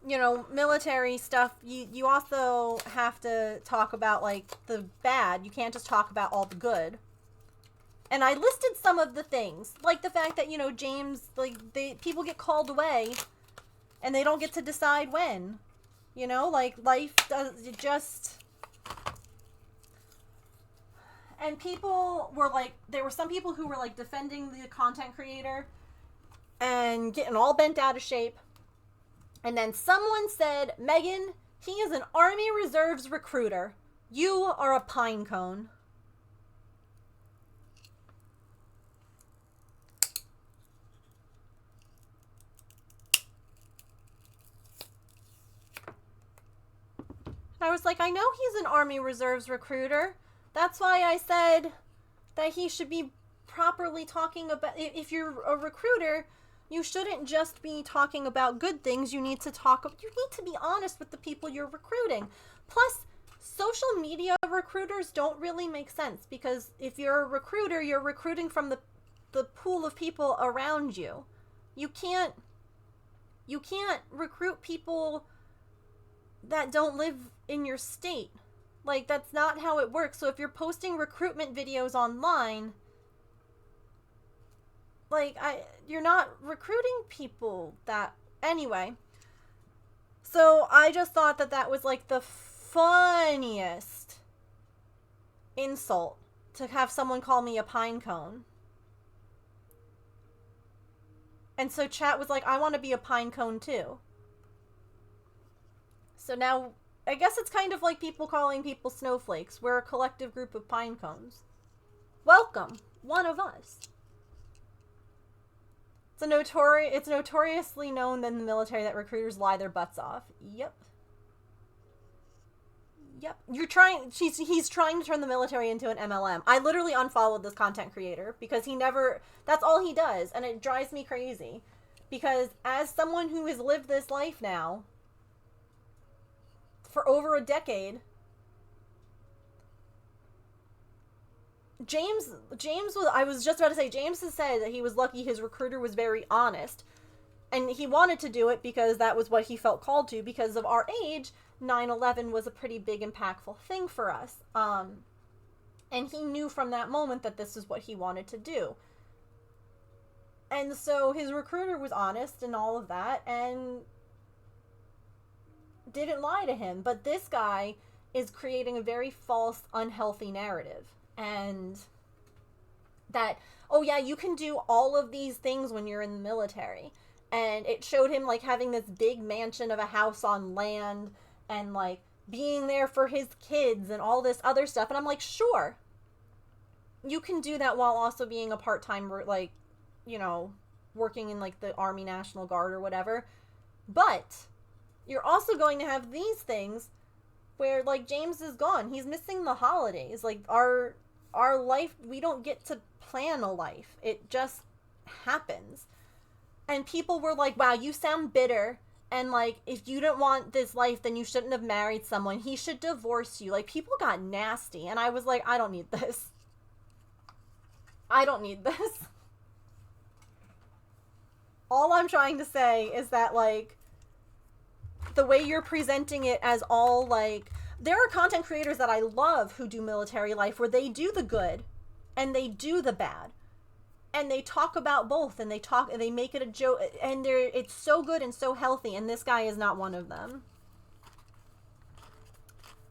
you know, military stuff, you also have to talk about like the bad. You can't just talk about all the good. And I listed some of the things, like the fact that, you know, James, like people get called away and they don't get to decide when. You know, like life does just. And people were like, there were some people who were like defending the content creator and getting all bent out of shape. And then someone said, Megan, he is an Army Reserves recruiter. You are a pine cone. I was like, I know he's an Army Reserves recruiter. That's why I said that he should be properly talking about, if you're a recruiter, you shouldn't just be talking about good things. You need to be honest with the people you're recruiting. Plus, social media recruiters don't really make sense, because if you're a recruiter, you're recruiting from the pool of people around you. You can't recruit people that don't live in your state. Like, that's not how it works. So if you're posting recruitment videos online, like, you're not recruiting people that... Anyway. So I just thought that was, like, the funniest insult to have someone call me a pine cone. And so chat was like, I want to be a pine cone too. So now, I guess it's kind of like people calling people snowflakes. We're a collective group of pine cones. Welcome, one of us. It's notoriously known in the military that recruiters lie their butts off. Yep. Yep. He's trying to turn the military into an MLM. I literally unfollowed this content creator because that's all he does, and it drives me crazy. Because as someone who has lived this life now for over a decade, I was just about to say, James has said that he was lucky his recruiter was very honest. And he wanted to do it because that was what he felt called to. Because of our age, 9/11 was a pretty big, impactful thing for us. And he knew from that moment that this is what he wanted to do. And so his recruiter was honest and all of that, and didn't lie to him. But this guy is creating a very false, unhealthy narrative. And that, oh yeah, you can do all of these things when you're in the military. And it showed him like having this big mansion of a house on land and like being there for his kids and all this other stuff. And I'm like, sure, you can do that while also being a part-time, like, you know, working in like the Army National Guard or whatever. But you're also going to have these things where like James is gone. He's missing the holidays. Like our life, we don't get to plan a life. It just happens. And people were like, wow, you sound bitter. And like, if you didn't want this life, then you shouldn't have married someone. He should divorce you. Like, people got nasty. And I was like, I don't need this. I don't need this. All I'm trying to say is that like, the way you're presenting it as all like, there are content creators that I love who do military life where they do the good and they do the bad. And they talk about both, and they make it a joke, and it's so good and so healthy, and this guy is not one of them.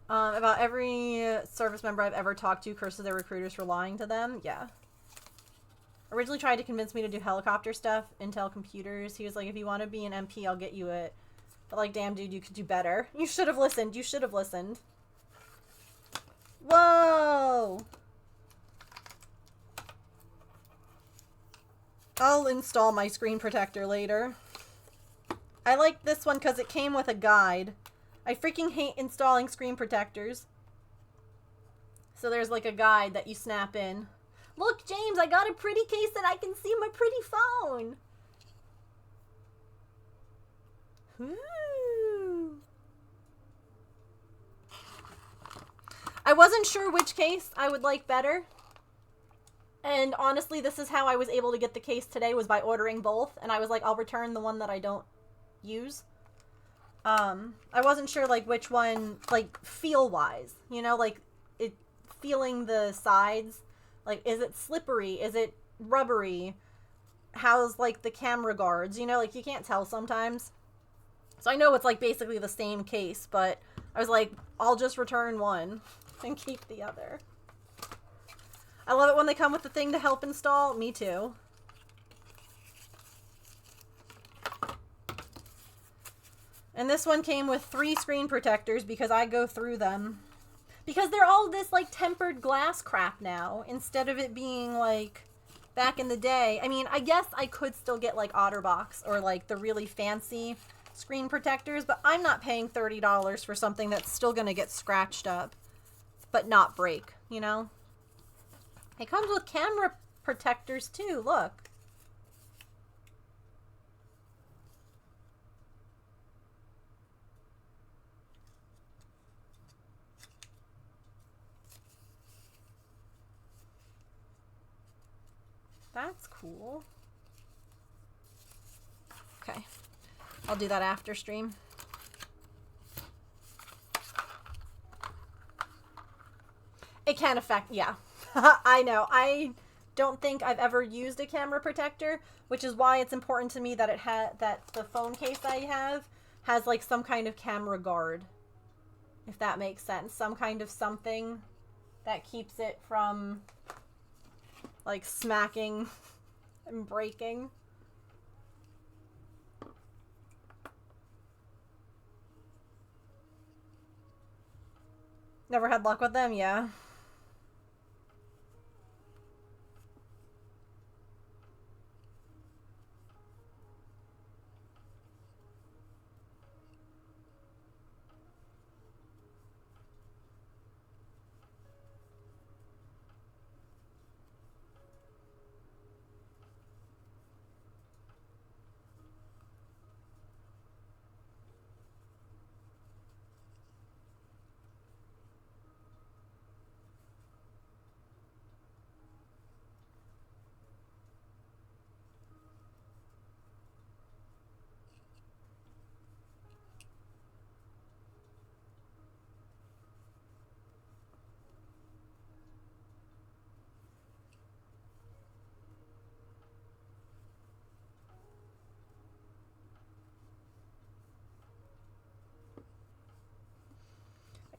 About every service member I've ever talked to curses their recruiters for lying to them. Yeah. Originally tried to convince me to do helicopter stuff, Intel computers. He was like, if you want to be an MP, I'll get you it. But like, damn dude, you could do better. You should have listened. You should have listened. Whoa! I'll install my screen protector later. I like this one because it came with a guide. I freaking hate installing screen protectors. So there's like a guide that you snap in. Look, James, I got a pretty case that I can see my pretty phone. Ooh. I wasn't sure which case I would like better. And honestly, this is how I was able to get the case today, was by ordering both. And I was like, I'll return the one that I don't use. I wasn't sure, like, which one, like, feel-wise. You know, like, feeling the sides. Like, is it slippery? Is it rubbery? How's, like, the camera guards? You know, like, you can't tell sometimes. So I know it's, like, basically the same case, but I was like, I'll just return one and keep the other. I love it when they come with the thing to help install. Me too. And this one came with 3 screen protectors because I go through them. Because they're all this, like, tempered glass crap now, instead of it being, like, back in the day. I mean, I guess I could still get, like, OtterBox or, like, the really fancy screen protectors, but I'm not paying $30 for something that's still gonna get scratched up, but not break, you know? It comes with camera protectors, too, look. That's cool. Okay. I'll do that after stream. It can affect, yeah. I know. I don't think I've ever used a camera protector, which is why it's important to me that that the phone case I have has like some kind of camera guard. If that makes sense. Some kind of something that keeps it from like smacking and breaking. Never had luck with them, yeah.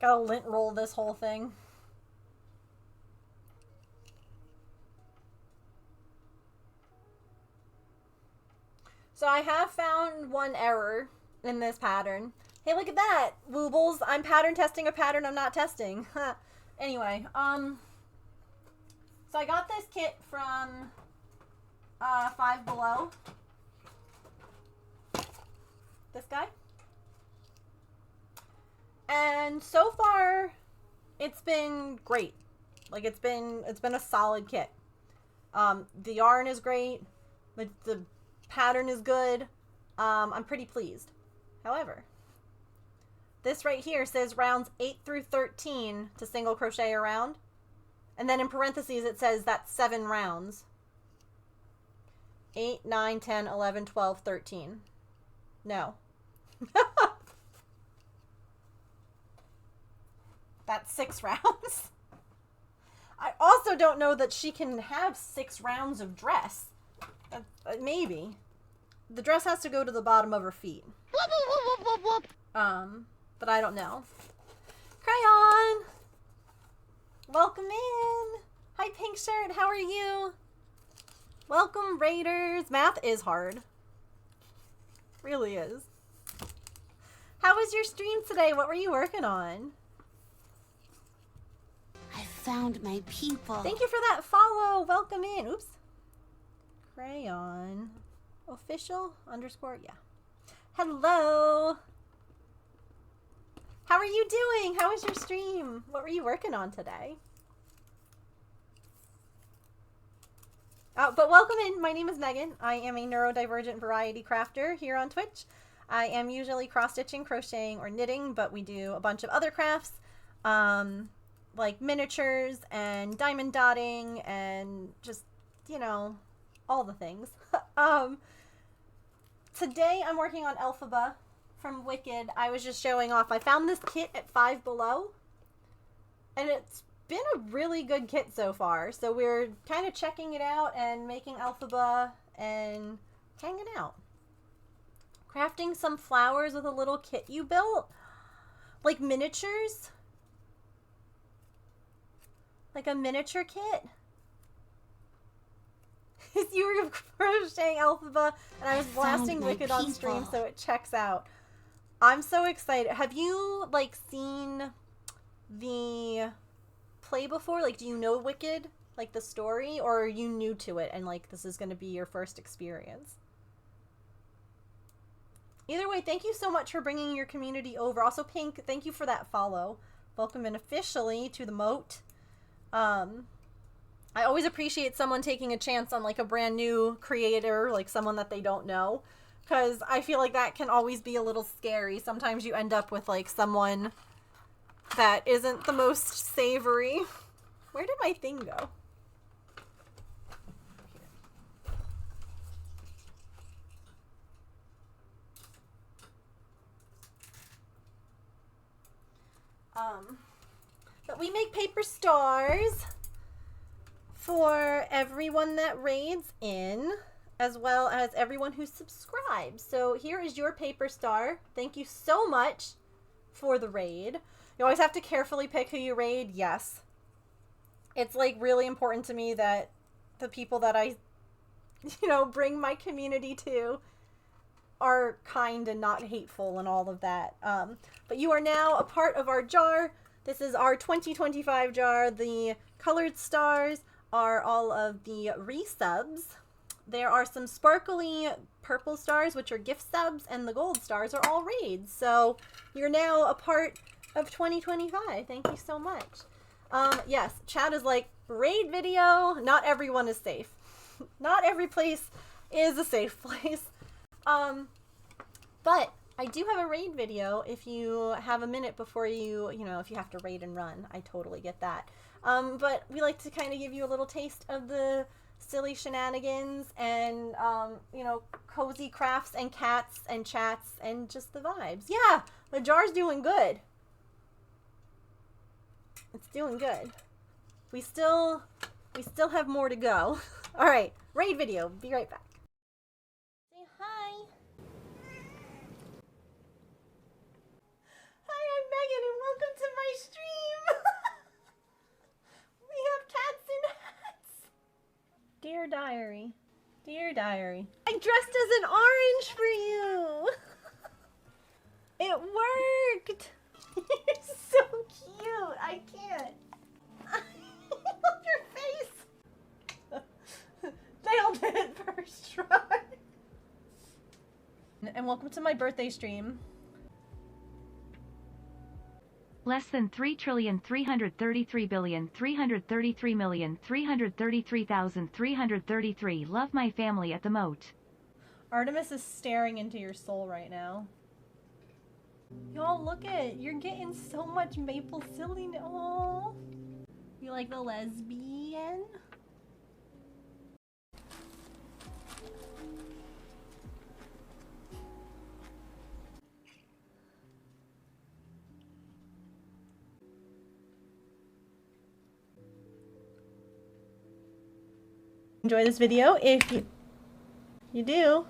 Gotta lint roll this whole thing. So I have found one error in this pattern. Hey, look at that! Woobles, I'm pattern testing a pattern I'm not testing. Anyway, so I got this kit from Five Below. This guy. And so far, it's been great. Like, it's been a solid kit. The yarn is great. The pattern is good. I'm pretty pleased. However, this right here says rounds 8 through 13 to single crochet around. And then in parentheses it says that's 7 rounds. 8, 9, 10, 11, 12, 13. No. That's 6 rounds. I also don't know that she can have 6 rounds of dress. Maybe. The dress has to go to the bottom of her feet. But I don't know. Crayon! Welcome in! Hi, Pink Shirt, how are you? Welcome, Raiders! Math is hard. Really is. How was your stream today? What were you working on? I found my people. Thank you for that follow. Welcome in. Oops. Crayon. Official _ yeah. Hello. How are you doing? How was your stream? What were you working on today? But welcome in. My name is Megan. I am a neurodivergent variety crafter here on Twitch. I am usually cross-stitching, crocheting, or knitting, but we do a bunch of other crafts, like miniatures and diamond dotting and just, you know, all the things. Today I'm working on Elphaba from Wicked. I was just showing off. I found this kit at Five Below, and it's been a really good kit so far. So we're kind of checking it out and making Elphaba and hanging out. Crafting some flowers with a little kit you built. Like miniatures. Like a miniature kit. You were crocheting Elphaba and I was blasting Wicked on stream, so it checks out. I'm so excited. Have you, like, seen the play before? Like, do you know Wicked? Like, the story? Or are you new to it and, like, this is going to be your first experience? Either way, thank you so much for bringing your community over. Also, Pink, thank you for that follow. Welcome in officially to the moat. I always appreciate someone taking a chance on, like, a brand new creator, like someone that they don't know, because I feel like that can always be a little scary. Sometimes you end up with, like, someone that isn't the most savory. Where did my thing go? But we make paper stars for everyone that raids in, as well as everyone who subscribes. So here is your paper star. Thank you so much for the raid. You always have to carefully pick who you raid. Yes. It's, like, really important to me that the people that I, you know, bring my community to are kind and not hateful and all of that. But you are now a part of our jar. This is our 2025 jar. The colored stars are all of the resubs. There are some sparkly purple stars, which are gift subs, and the gold stars are all raids. So you're now a part of 2025. Thank you so much. Yes, chat is like, raid video. Not everyone is safe. Not every place is a safe place. But I do have a raid video if you have a minute before you know, if you have to raid and run. I totally get that. But we like to kind of give you a little taste of the silly shenanigans and, you know, cozy crafts and cats and chats and just the vibes. Yeah, the jar's doing good. It's doing good. We still have more to go. All right, raid video. Be right back. Say hi. Hi, I'm Megan, and welcome to my Dear diary. I dressed as an orange for you. It worked. You're so cute. I can't. Love your face. Nailed it first try. And welcome to my birthday stream. Less than 3,333,333,333,333. Love my family at the moat. Artemis is staring into your soul right now. Y'all, look at it. You're getting so much maple silliness. Oh, you like the lesbian? Enjoy this video. If you do,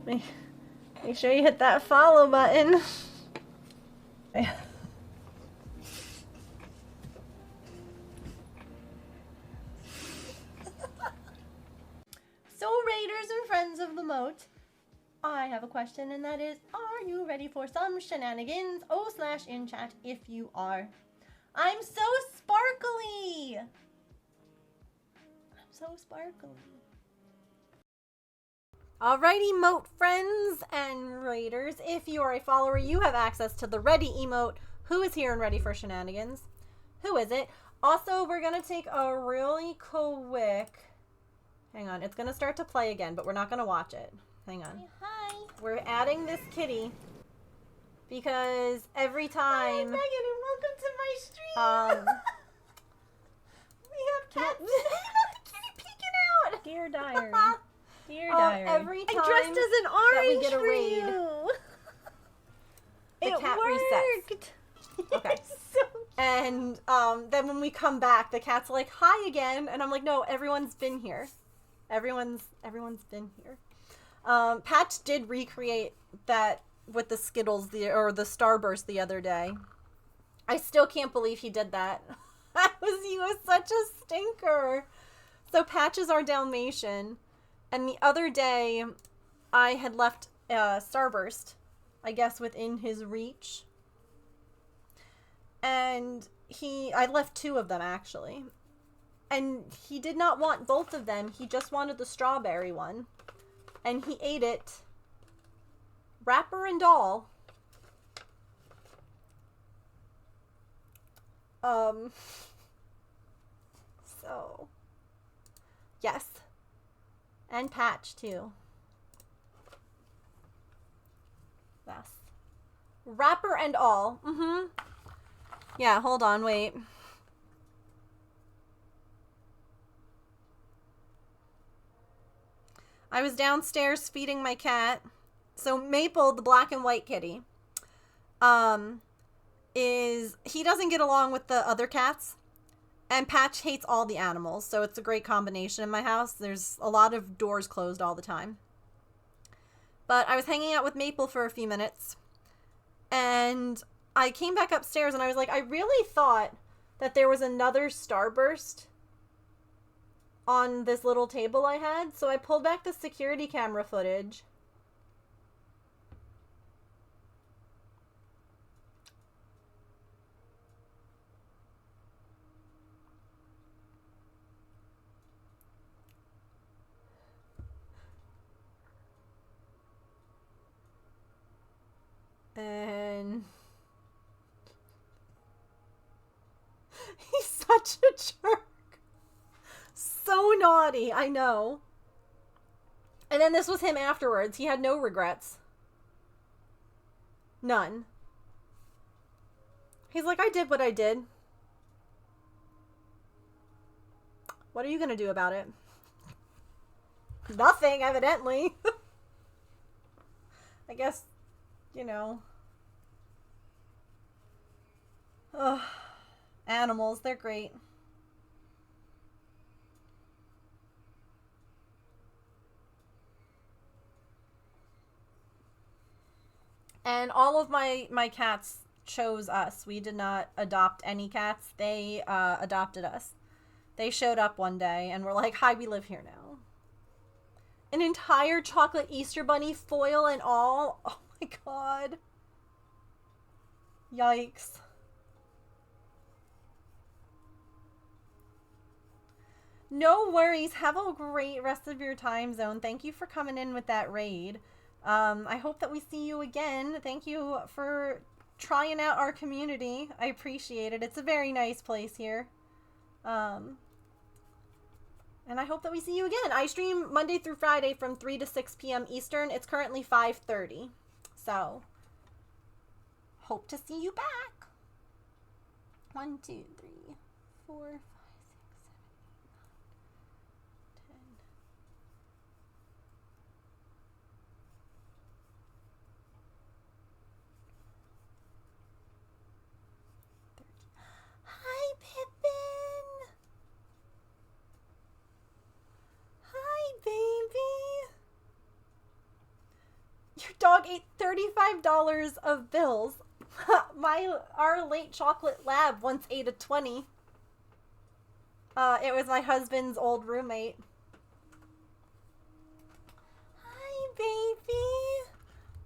make sure you hit that follow button. So, Raiders and friends of the moat, I have a question, and that is, are you ready for some shenanigans? /in chat if you are. I'm so sparkly! So sparkly. Alrighty, moat friends and raiders. If you are a follower, you have access to the ready emote. Who is here and ready for shenanigans? Who is it? Also, we're gonna take a really quick... Hang on, it's gonna start to play again, but we're not gonna watch it. Hang on. Hi. We're adding this kitty because every time... Hi, Megan, and welcome to my stream. We have cats. Dear diary. Dear diary. Every time I dressed as an orange that we get a raid, the cat resets. Okay. So and then when we come back, the cat's like, "Hi again," and I'm like, "No, everyone's been here. Everyone's been here." Patch did recreate that with the Skittles or the Starburst the other day. I still can't believe he did that. He was such a stinker. So Patch is our Dalmatian, and the other day I had left Starburst, I guess, within his reach. And I left 2 of them actually. And he did not want both of them, he just wanted the strawberry one. And he ate it, wrapper and all. So... Yes. And Patch, too. Yes. Wrapper and all. Mm-hmm. Yeah, hold on, wait. I was downstairs feeding my cat. So Maple, the black and white kitty, he doesn't get along with the other cats. And Patch hates all the animals, so it's a great combination in my house. There's a lot of doors closed all the time. But I was hanging out with Maple for a few minutes, and I came back upstairs, and I was like, I really thought that there was another Starburst on this little table I had, so I pulled back the security camera footage. And he's such a jerk. So naughty, I know. And then this was him afterwards. He had no regrets. None. He's like, I did what I did. What are you gonna do about it? Nothing, evidently. I guess, you know. Ugh. Animals, they're great. And all of my cats chose us. We did not adopt any cats. They adopted us. They showed up one day and were like, hi, we live here now. An entire chocolate Easter bunny, foil and all. Oh my god. Yikes. No worries. Have a great rest of your time zone. Thank you for coming in with that raid. I hope that we see you again. Thank you for trying out our community. I appreciate it. It's a very nice place here. And I hope that we see you again. I stream Monday through Friday from 3 to 6 p.m. Eastern. It's currently 5:30. So, hope to see you back. 1, 2, 3, 4, 5, 6, 7, 8, 9, 10. Hi, Pippin. Hi, baby. Your dog ate $35 of bills. Our late chocolate lab once ate a 20. It was my husband's old roommate. Hi, baby.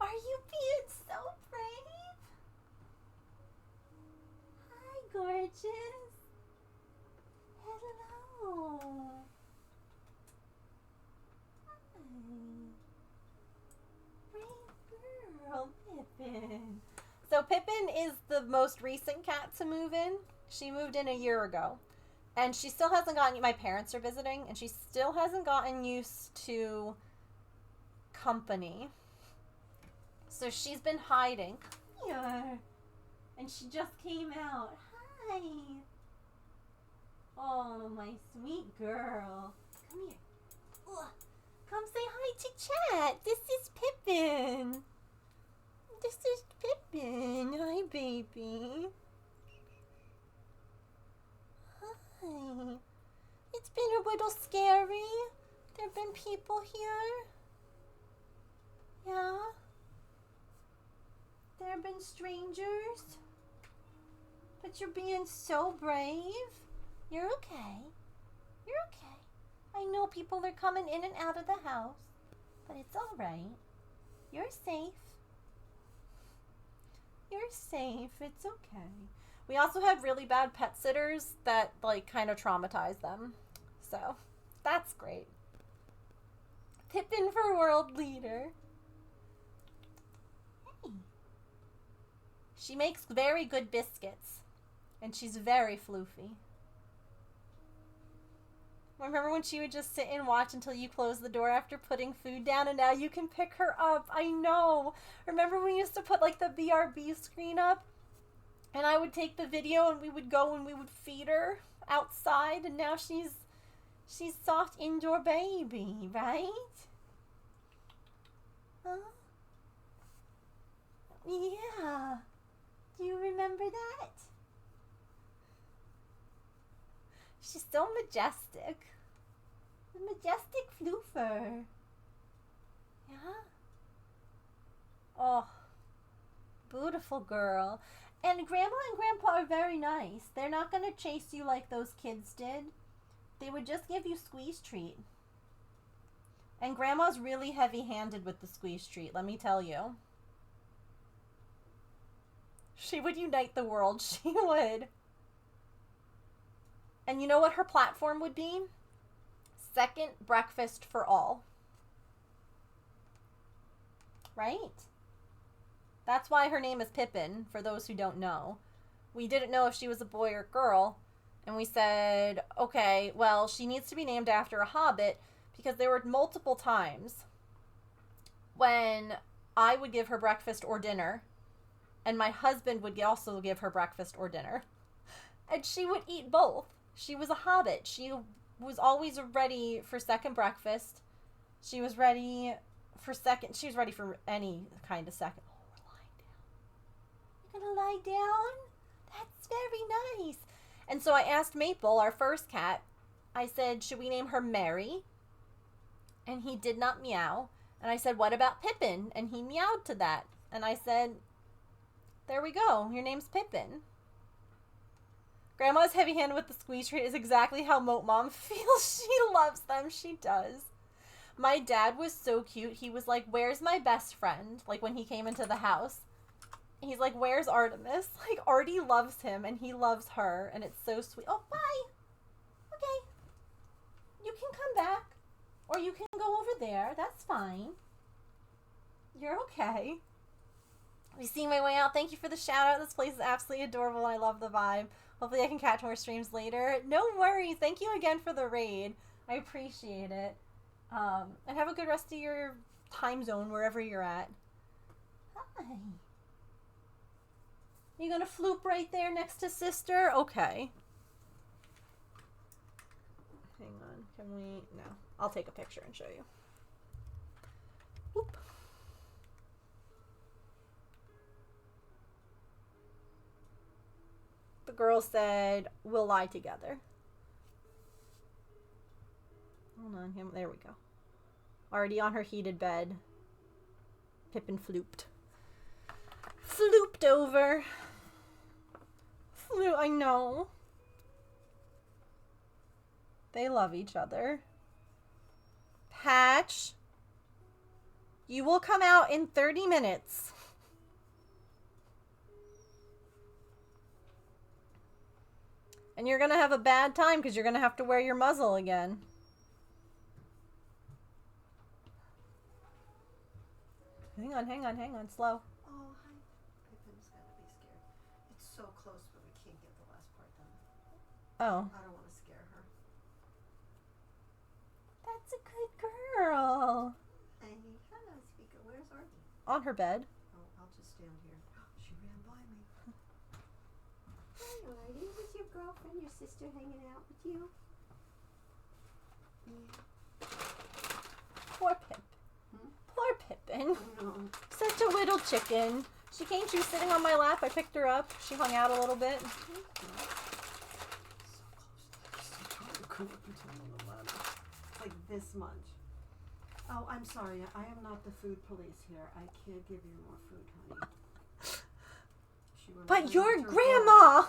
Are you being so brave? Hi, gorgeous. Hello. Hi. Brave girl, Pippin. So Pippin is the most recent cat to move in. She moved in a year ago. And she still hasn't gotten, my parents are visiting, and she still hasn't gotten used to company. So she's been hiding. Here. And she just came out. Hi. Oh, my sweet girl. Come here. Ugh. Come say hi to chat. This is Pippin. This is Pippin. Hi, baby. Hi. It's been a little scary. There have been people here. Yeah. There have been strangers. But you're being so brave. You're okay. You're okay. I know people are coming in and out of the house. But it's alright. You're safe. You're safe. It's okay. We also had really bad pet sitters that, like, kind of traumatized them. So, that's great. Pippin for world leader. Hey. She makes very good biscuits. And she's very floofy. Remember when she would just sit and watch until you closed the door after putting food down, and now you can pick her up? I know. Remember when we used to put, like, the BRB screen up? And I would take the video and we would go and we would feed her outside, and now she's soft indoor baby, right? Huh? Yeah. Do you remember that? She's so majestic. The majestic floofer. Yeah. Oh. Beautiful girl. And Grandma and Grandpa are very nice. They're not going to chase you like those kids did. They would just give you squeeze treat. And Grandma's really heavy-handed with the squeeze treat, let me tell you. She would unite the world. She would. And you know what her platform would be? Second breakfast for all. Right? That's why her name is Pippin, for those who don't know. We didn't know if she was a boy or girl. And we said, okay, well, she needs to be named after a hobbit, because there were multiple times when I would give her breakfast or dinner, and my husband would also give her breakfast or dinner. And she would eat both. She was a hobbit. She was always ready for second breakfast. She was ready for second. She was ready for any kind of second. Oh, we're lying down. You're gonna lie down? That's very nice. And so I asked Maple, our first cat, I said, should we name her Mary? And he did not meow. And I said, what about Pippin? And he meowed to that. And I said, there we go. Your name's Pippin. Grandma's heavy-handed with the squeeze treat is exactly how Moat Mom feels. She loves them. She does. My dad was so cute. He was like, "Where's my best friend?" Like when he came into the house. He's like, "Where's Artemis?" Like Artie loves him and he loves her and it's so sweet. Oh, bye. Okay. You can come back or you can go over there. That's fine. You're okay. You see my way out. Thank you for the shout out. This place is absolutely adorable and I love the vibe. Hopefully I can catch more streams later. No worries. Thank you again for the raid. I appreciate it. And have a good rest of your time zone wherever you're at. Hi. You gonna floop right there next to sister? Okay. Hang on. Can we? No. I'll take a picture and show you. Whoop. The girl said, "We'll lie together." Hold on, him. There we go. Already on her heated bed. Pippin flooped. Flooped over. I know. They love each other. Patch. You will come out in 30 minutes. And you're gonna have a bad time because you're gonna have to wear your muzzle again. Hang on, slow. Oh, hi. Pippin's gonna be scared. It's so close, but we can't get the last part done. Oh. I don't want to scare her. That's a good girl. Hey, hello, Speaker. Where's Artie? On her bed. Oh, I'll just stand here. She ran by me. Hi, Artie. Was your girlfriend, your sister hanging out with you? Yeah. Poor Pip. Poor Pippin. No. Such a little chicken. She came, she was sitting on my lap. I picked her up. She hung out a little bit. Like this much. Oh, I'm sorry. I am not the food police here. I can't give you more food, honey. But your grandma!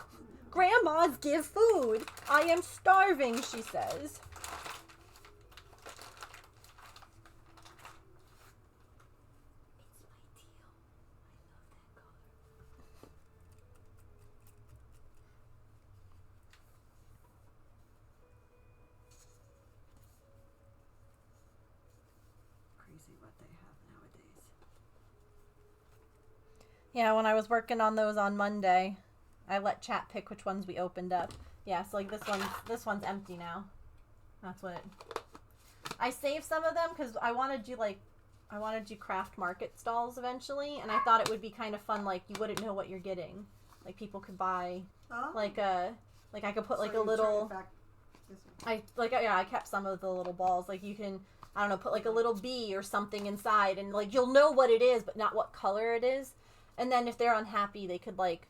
Grandmas give food. I am starving, she says. Yeah, when I was working on those on Monday, I let chat pick which ones we opened up. Yeah, so like this one's empty now. That's what it... I saved some of them because I wanted you craft market stalls eventually, and I thought it would be kind of fun, like you wouldn't know what you're getting. Like people could buy like I could put like a little I kept some of the little balls. Like you can, I don't know, put like a little bee or something inside and like you'll know what it is but not what color it is. And then if they're unhappy, they could like,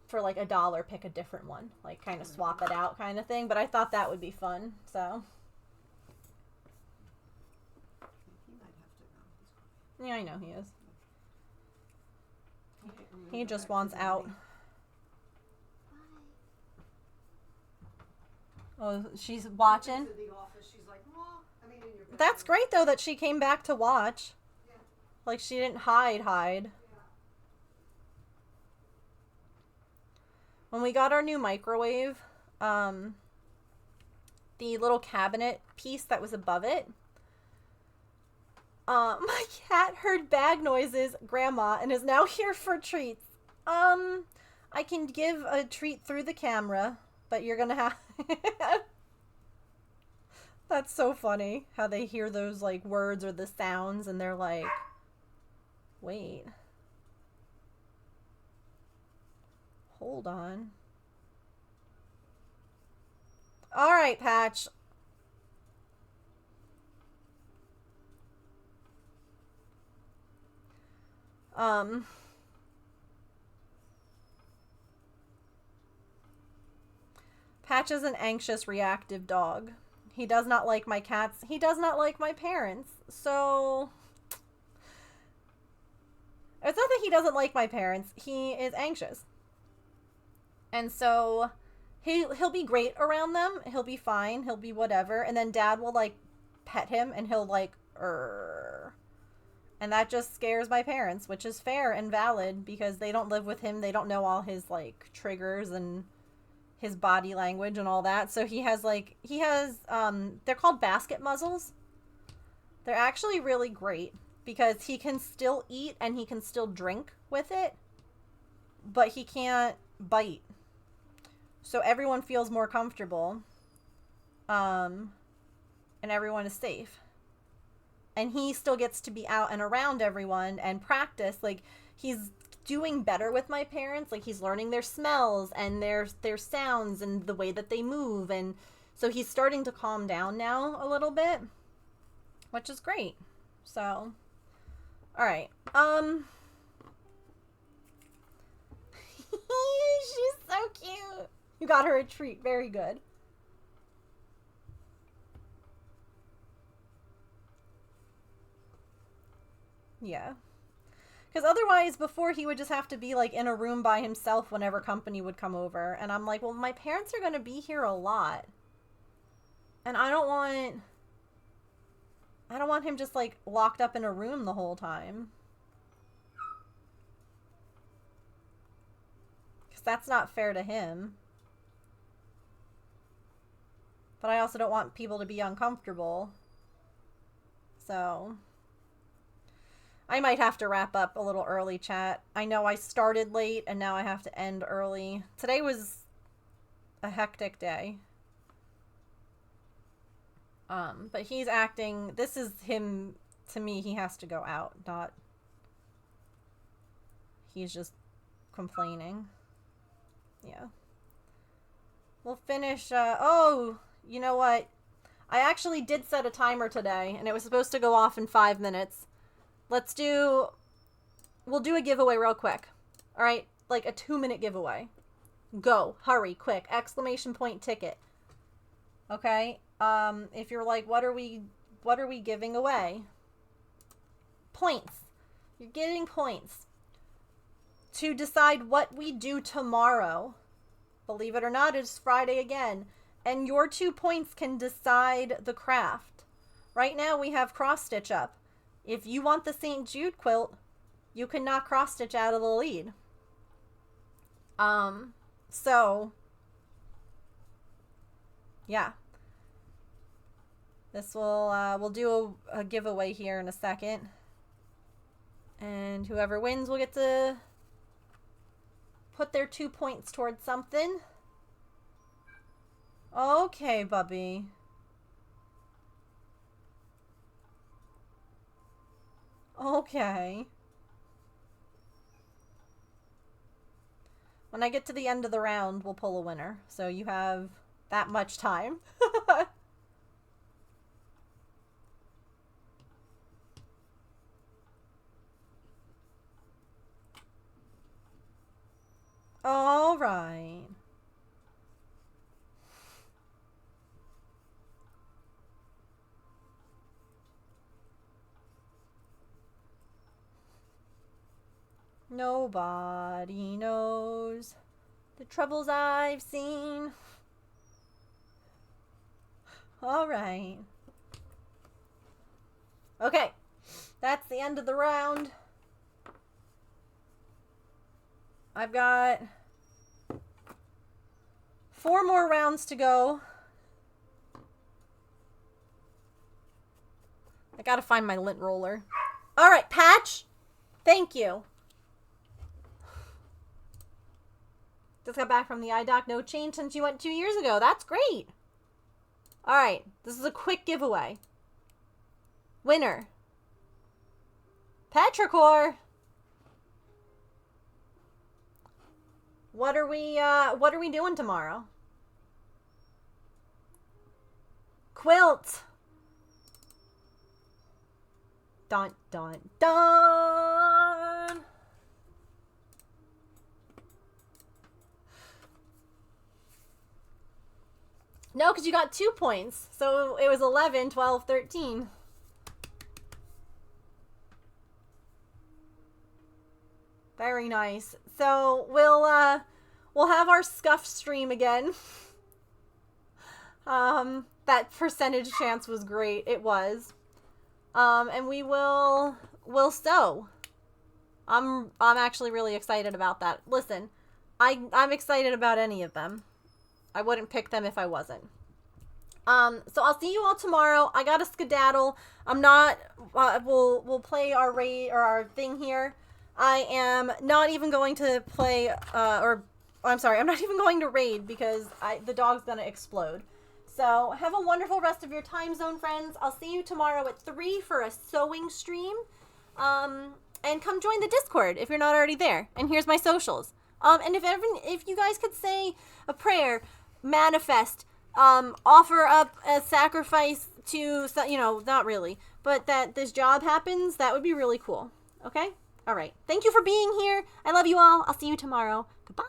for like $1, pick a different one. Like kind of swap it out kind of thing. But I thought that would be fun, so. Yeah, I know he is. He just wants out. Oh, she's watching? That's great though that she came back to watch. Like she didn't hide. When we got our new microwave, the little cabinet piece that was above it, my cat heard bag noises, Grandma, and is now here for treats. I can give a treat through the camera, but you're gonna have... That's so funny, how they hear those, like, words or the sounds, and they're like, wait. Hold on. Alright, Patch. Patch is an anxious, reactive dog. He does not like my cats. He does not like my parents. So... It's not that he doesn't like my parents. He is anxious. And so he'll be great around them. He'll be fine. He'll be whatever. And then Dad will like pet him and he'll like, and that just scares my parents, which is fair and valid because they don't live with him. They don't know all his like triggers and his body language and all that. So he has they're called basket muzzles. They're actually really great because he can still eat and he can still drink with it, but he can't bite. So everyone feels more comfortable. And everyone is safe. And he still gets to be out and around everyone and practice. Like, he's doing better with my parents. Like, he's learning their smells and their sounds and the way that they move. And so he's starting to calm down now a little bit, which is great. So, all right. She's so cute. You got her a treat. Very good. Yeah. Because otherwise, before, he would just have to be, like, in a room by himself whenever company would come over. And I'm like, well, my parents are going to be here a lot. And I don't want him just, like, locked up in a room the whole time. Because that's not fair to him. But I also don't want people to be uncomfortable. So I might have to wrap up a little early, chat. I know I started late and now I have to end early. Today was a hectic day. But he's acting, this is him, to me, he has to go out, not, he's just complaining. Yeah. We'll finish, oh, you know what? I actually did set a timer today, and it was supposed to go off in 5 minutes. We'll do a giveaway real quick. All right, like a 2-minute giveaway. Go, hurry, quick, exclamation point ticket. Okay, if you're like, what are we giving away? Points. You're getting points to decide what we do tomorrow. Believe it or not, it's Friday again. And your 2 points can decide the craft. Right now we have cross stitch up. If you want the St. Jude quilt, you can knock cross stitch out of the lead. So yeah. This will, we'll do a giveaway here in a second. And whoever wins will get to put their 2 points towards something. Okay, Bubby. Okay. When I get to the end of the round, we'll pull a winner. So you have that much time. All right. Nobody knows the troubles I've seen. All right. Okay. That's the end of the round. I've got 4 more rounds to go. I gotta find my lint roller. All right, Patch. Thank you. Just got back from the eye doc. No change since you went 2 years ago. That's great. All right, this is a quick giveaway. Winner. Petrichor. What are we doing tomorrow? Quilt. Dun dun dun. No, because you got 2 points. So it was 11, 12, 13. Very nice. So we'll have our scuff stream again. That percentage chance was great. It was. And we'll sew. I'm actually really excited about that. Listen, I'm excited about any of them. I wouldn't pick them if I wasn't. So I'll see you all tomorrow. I got to skedaddle. I'm not, we'll play our raid or our thing here. I am not even going to play, I'm sorry, I'm not even going to raid because the dog's going to explode. So have a wonderful rest of your time zone, friends. I'll see you tomorrow at 3 for a sewing stream. And come join the Discord if you're not already there. And here's my socials. And if you guys could say a prayer, manifest, offer up a sacrifice to, not really, but that this job happens, that would be really cool. Okay? All right. Thank you for being here. I love you all. I'll see you tomorrow. Goodbye.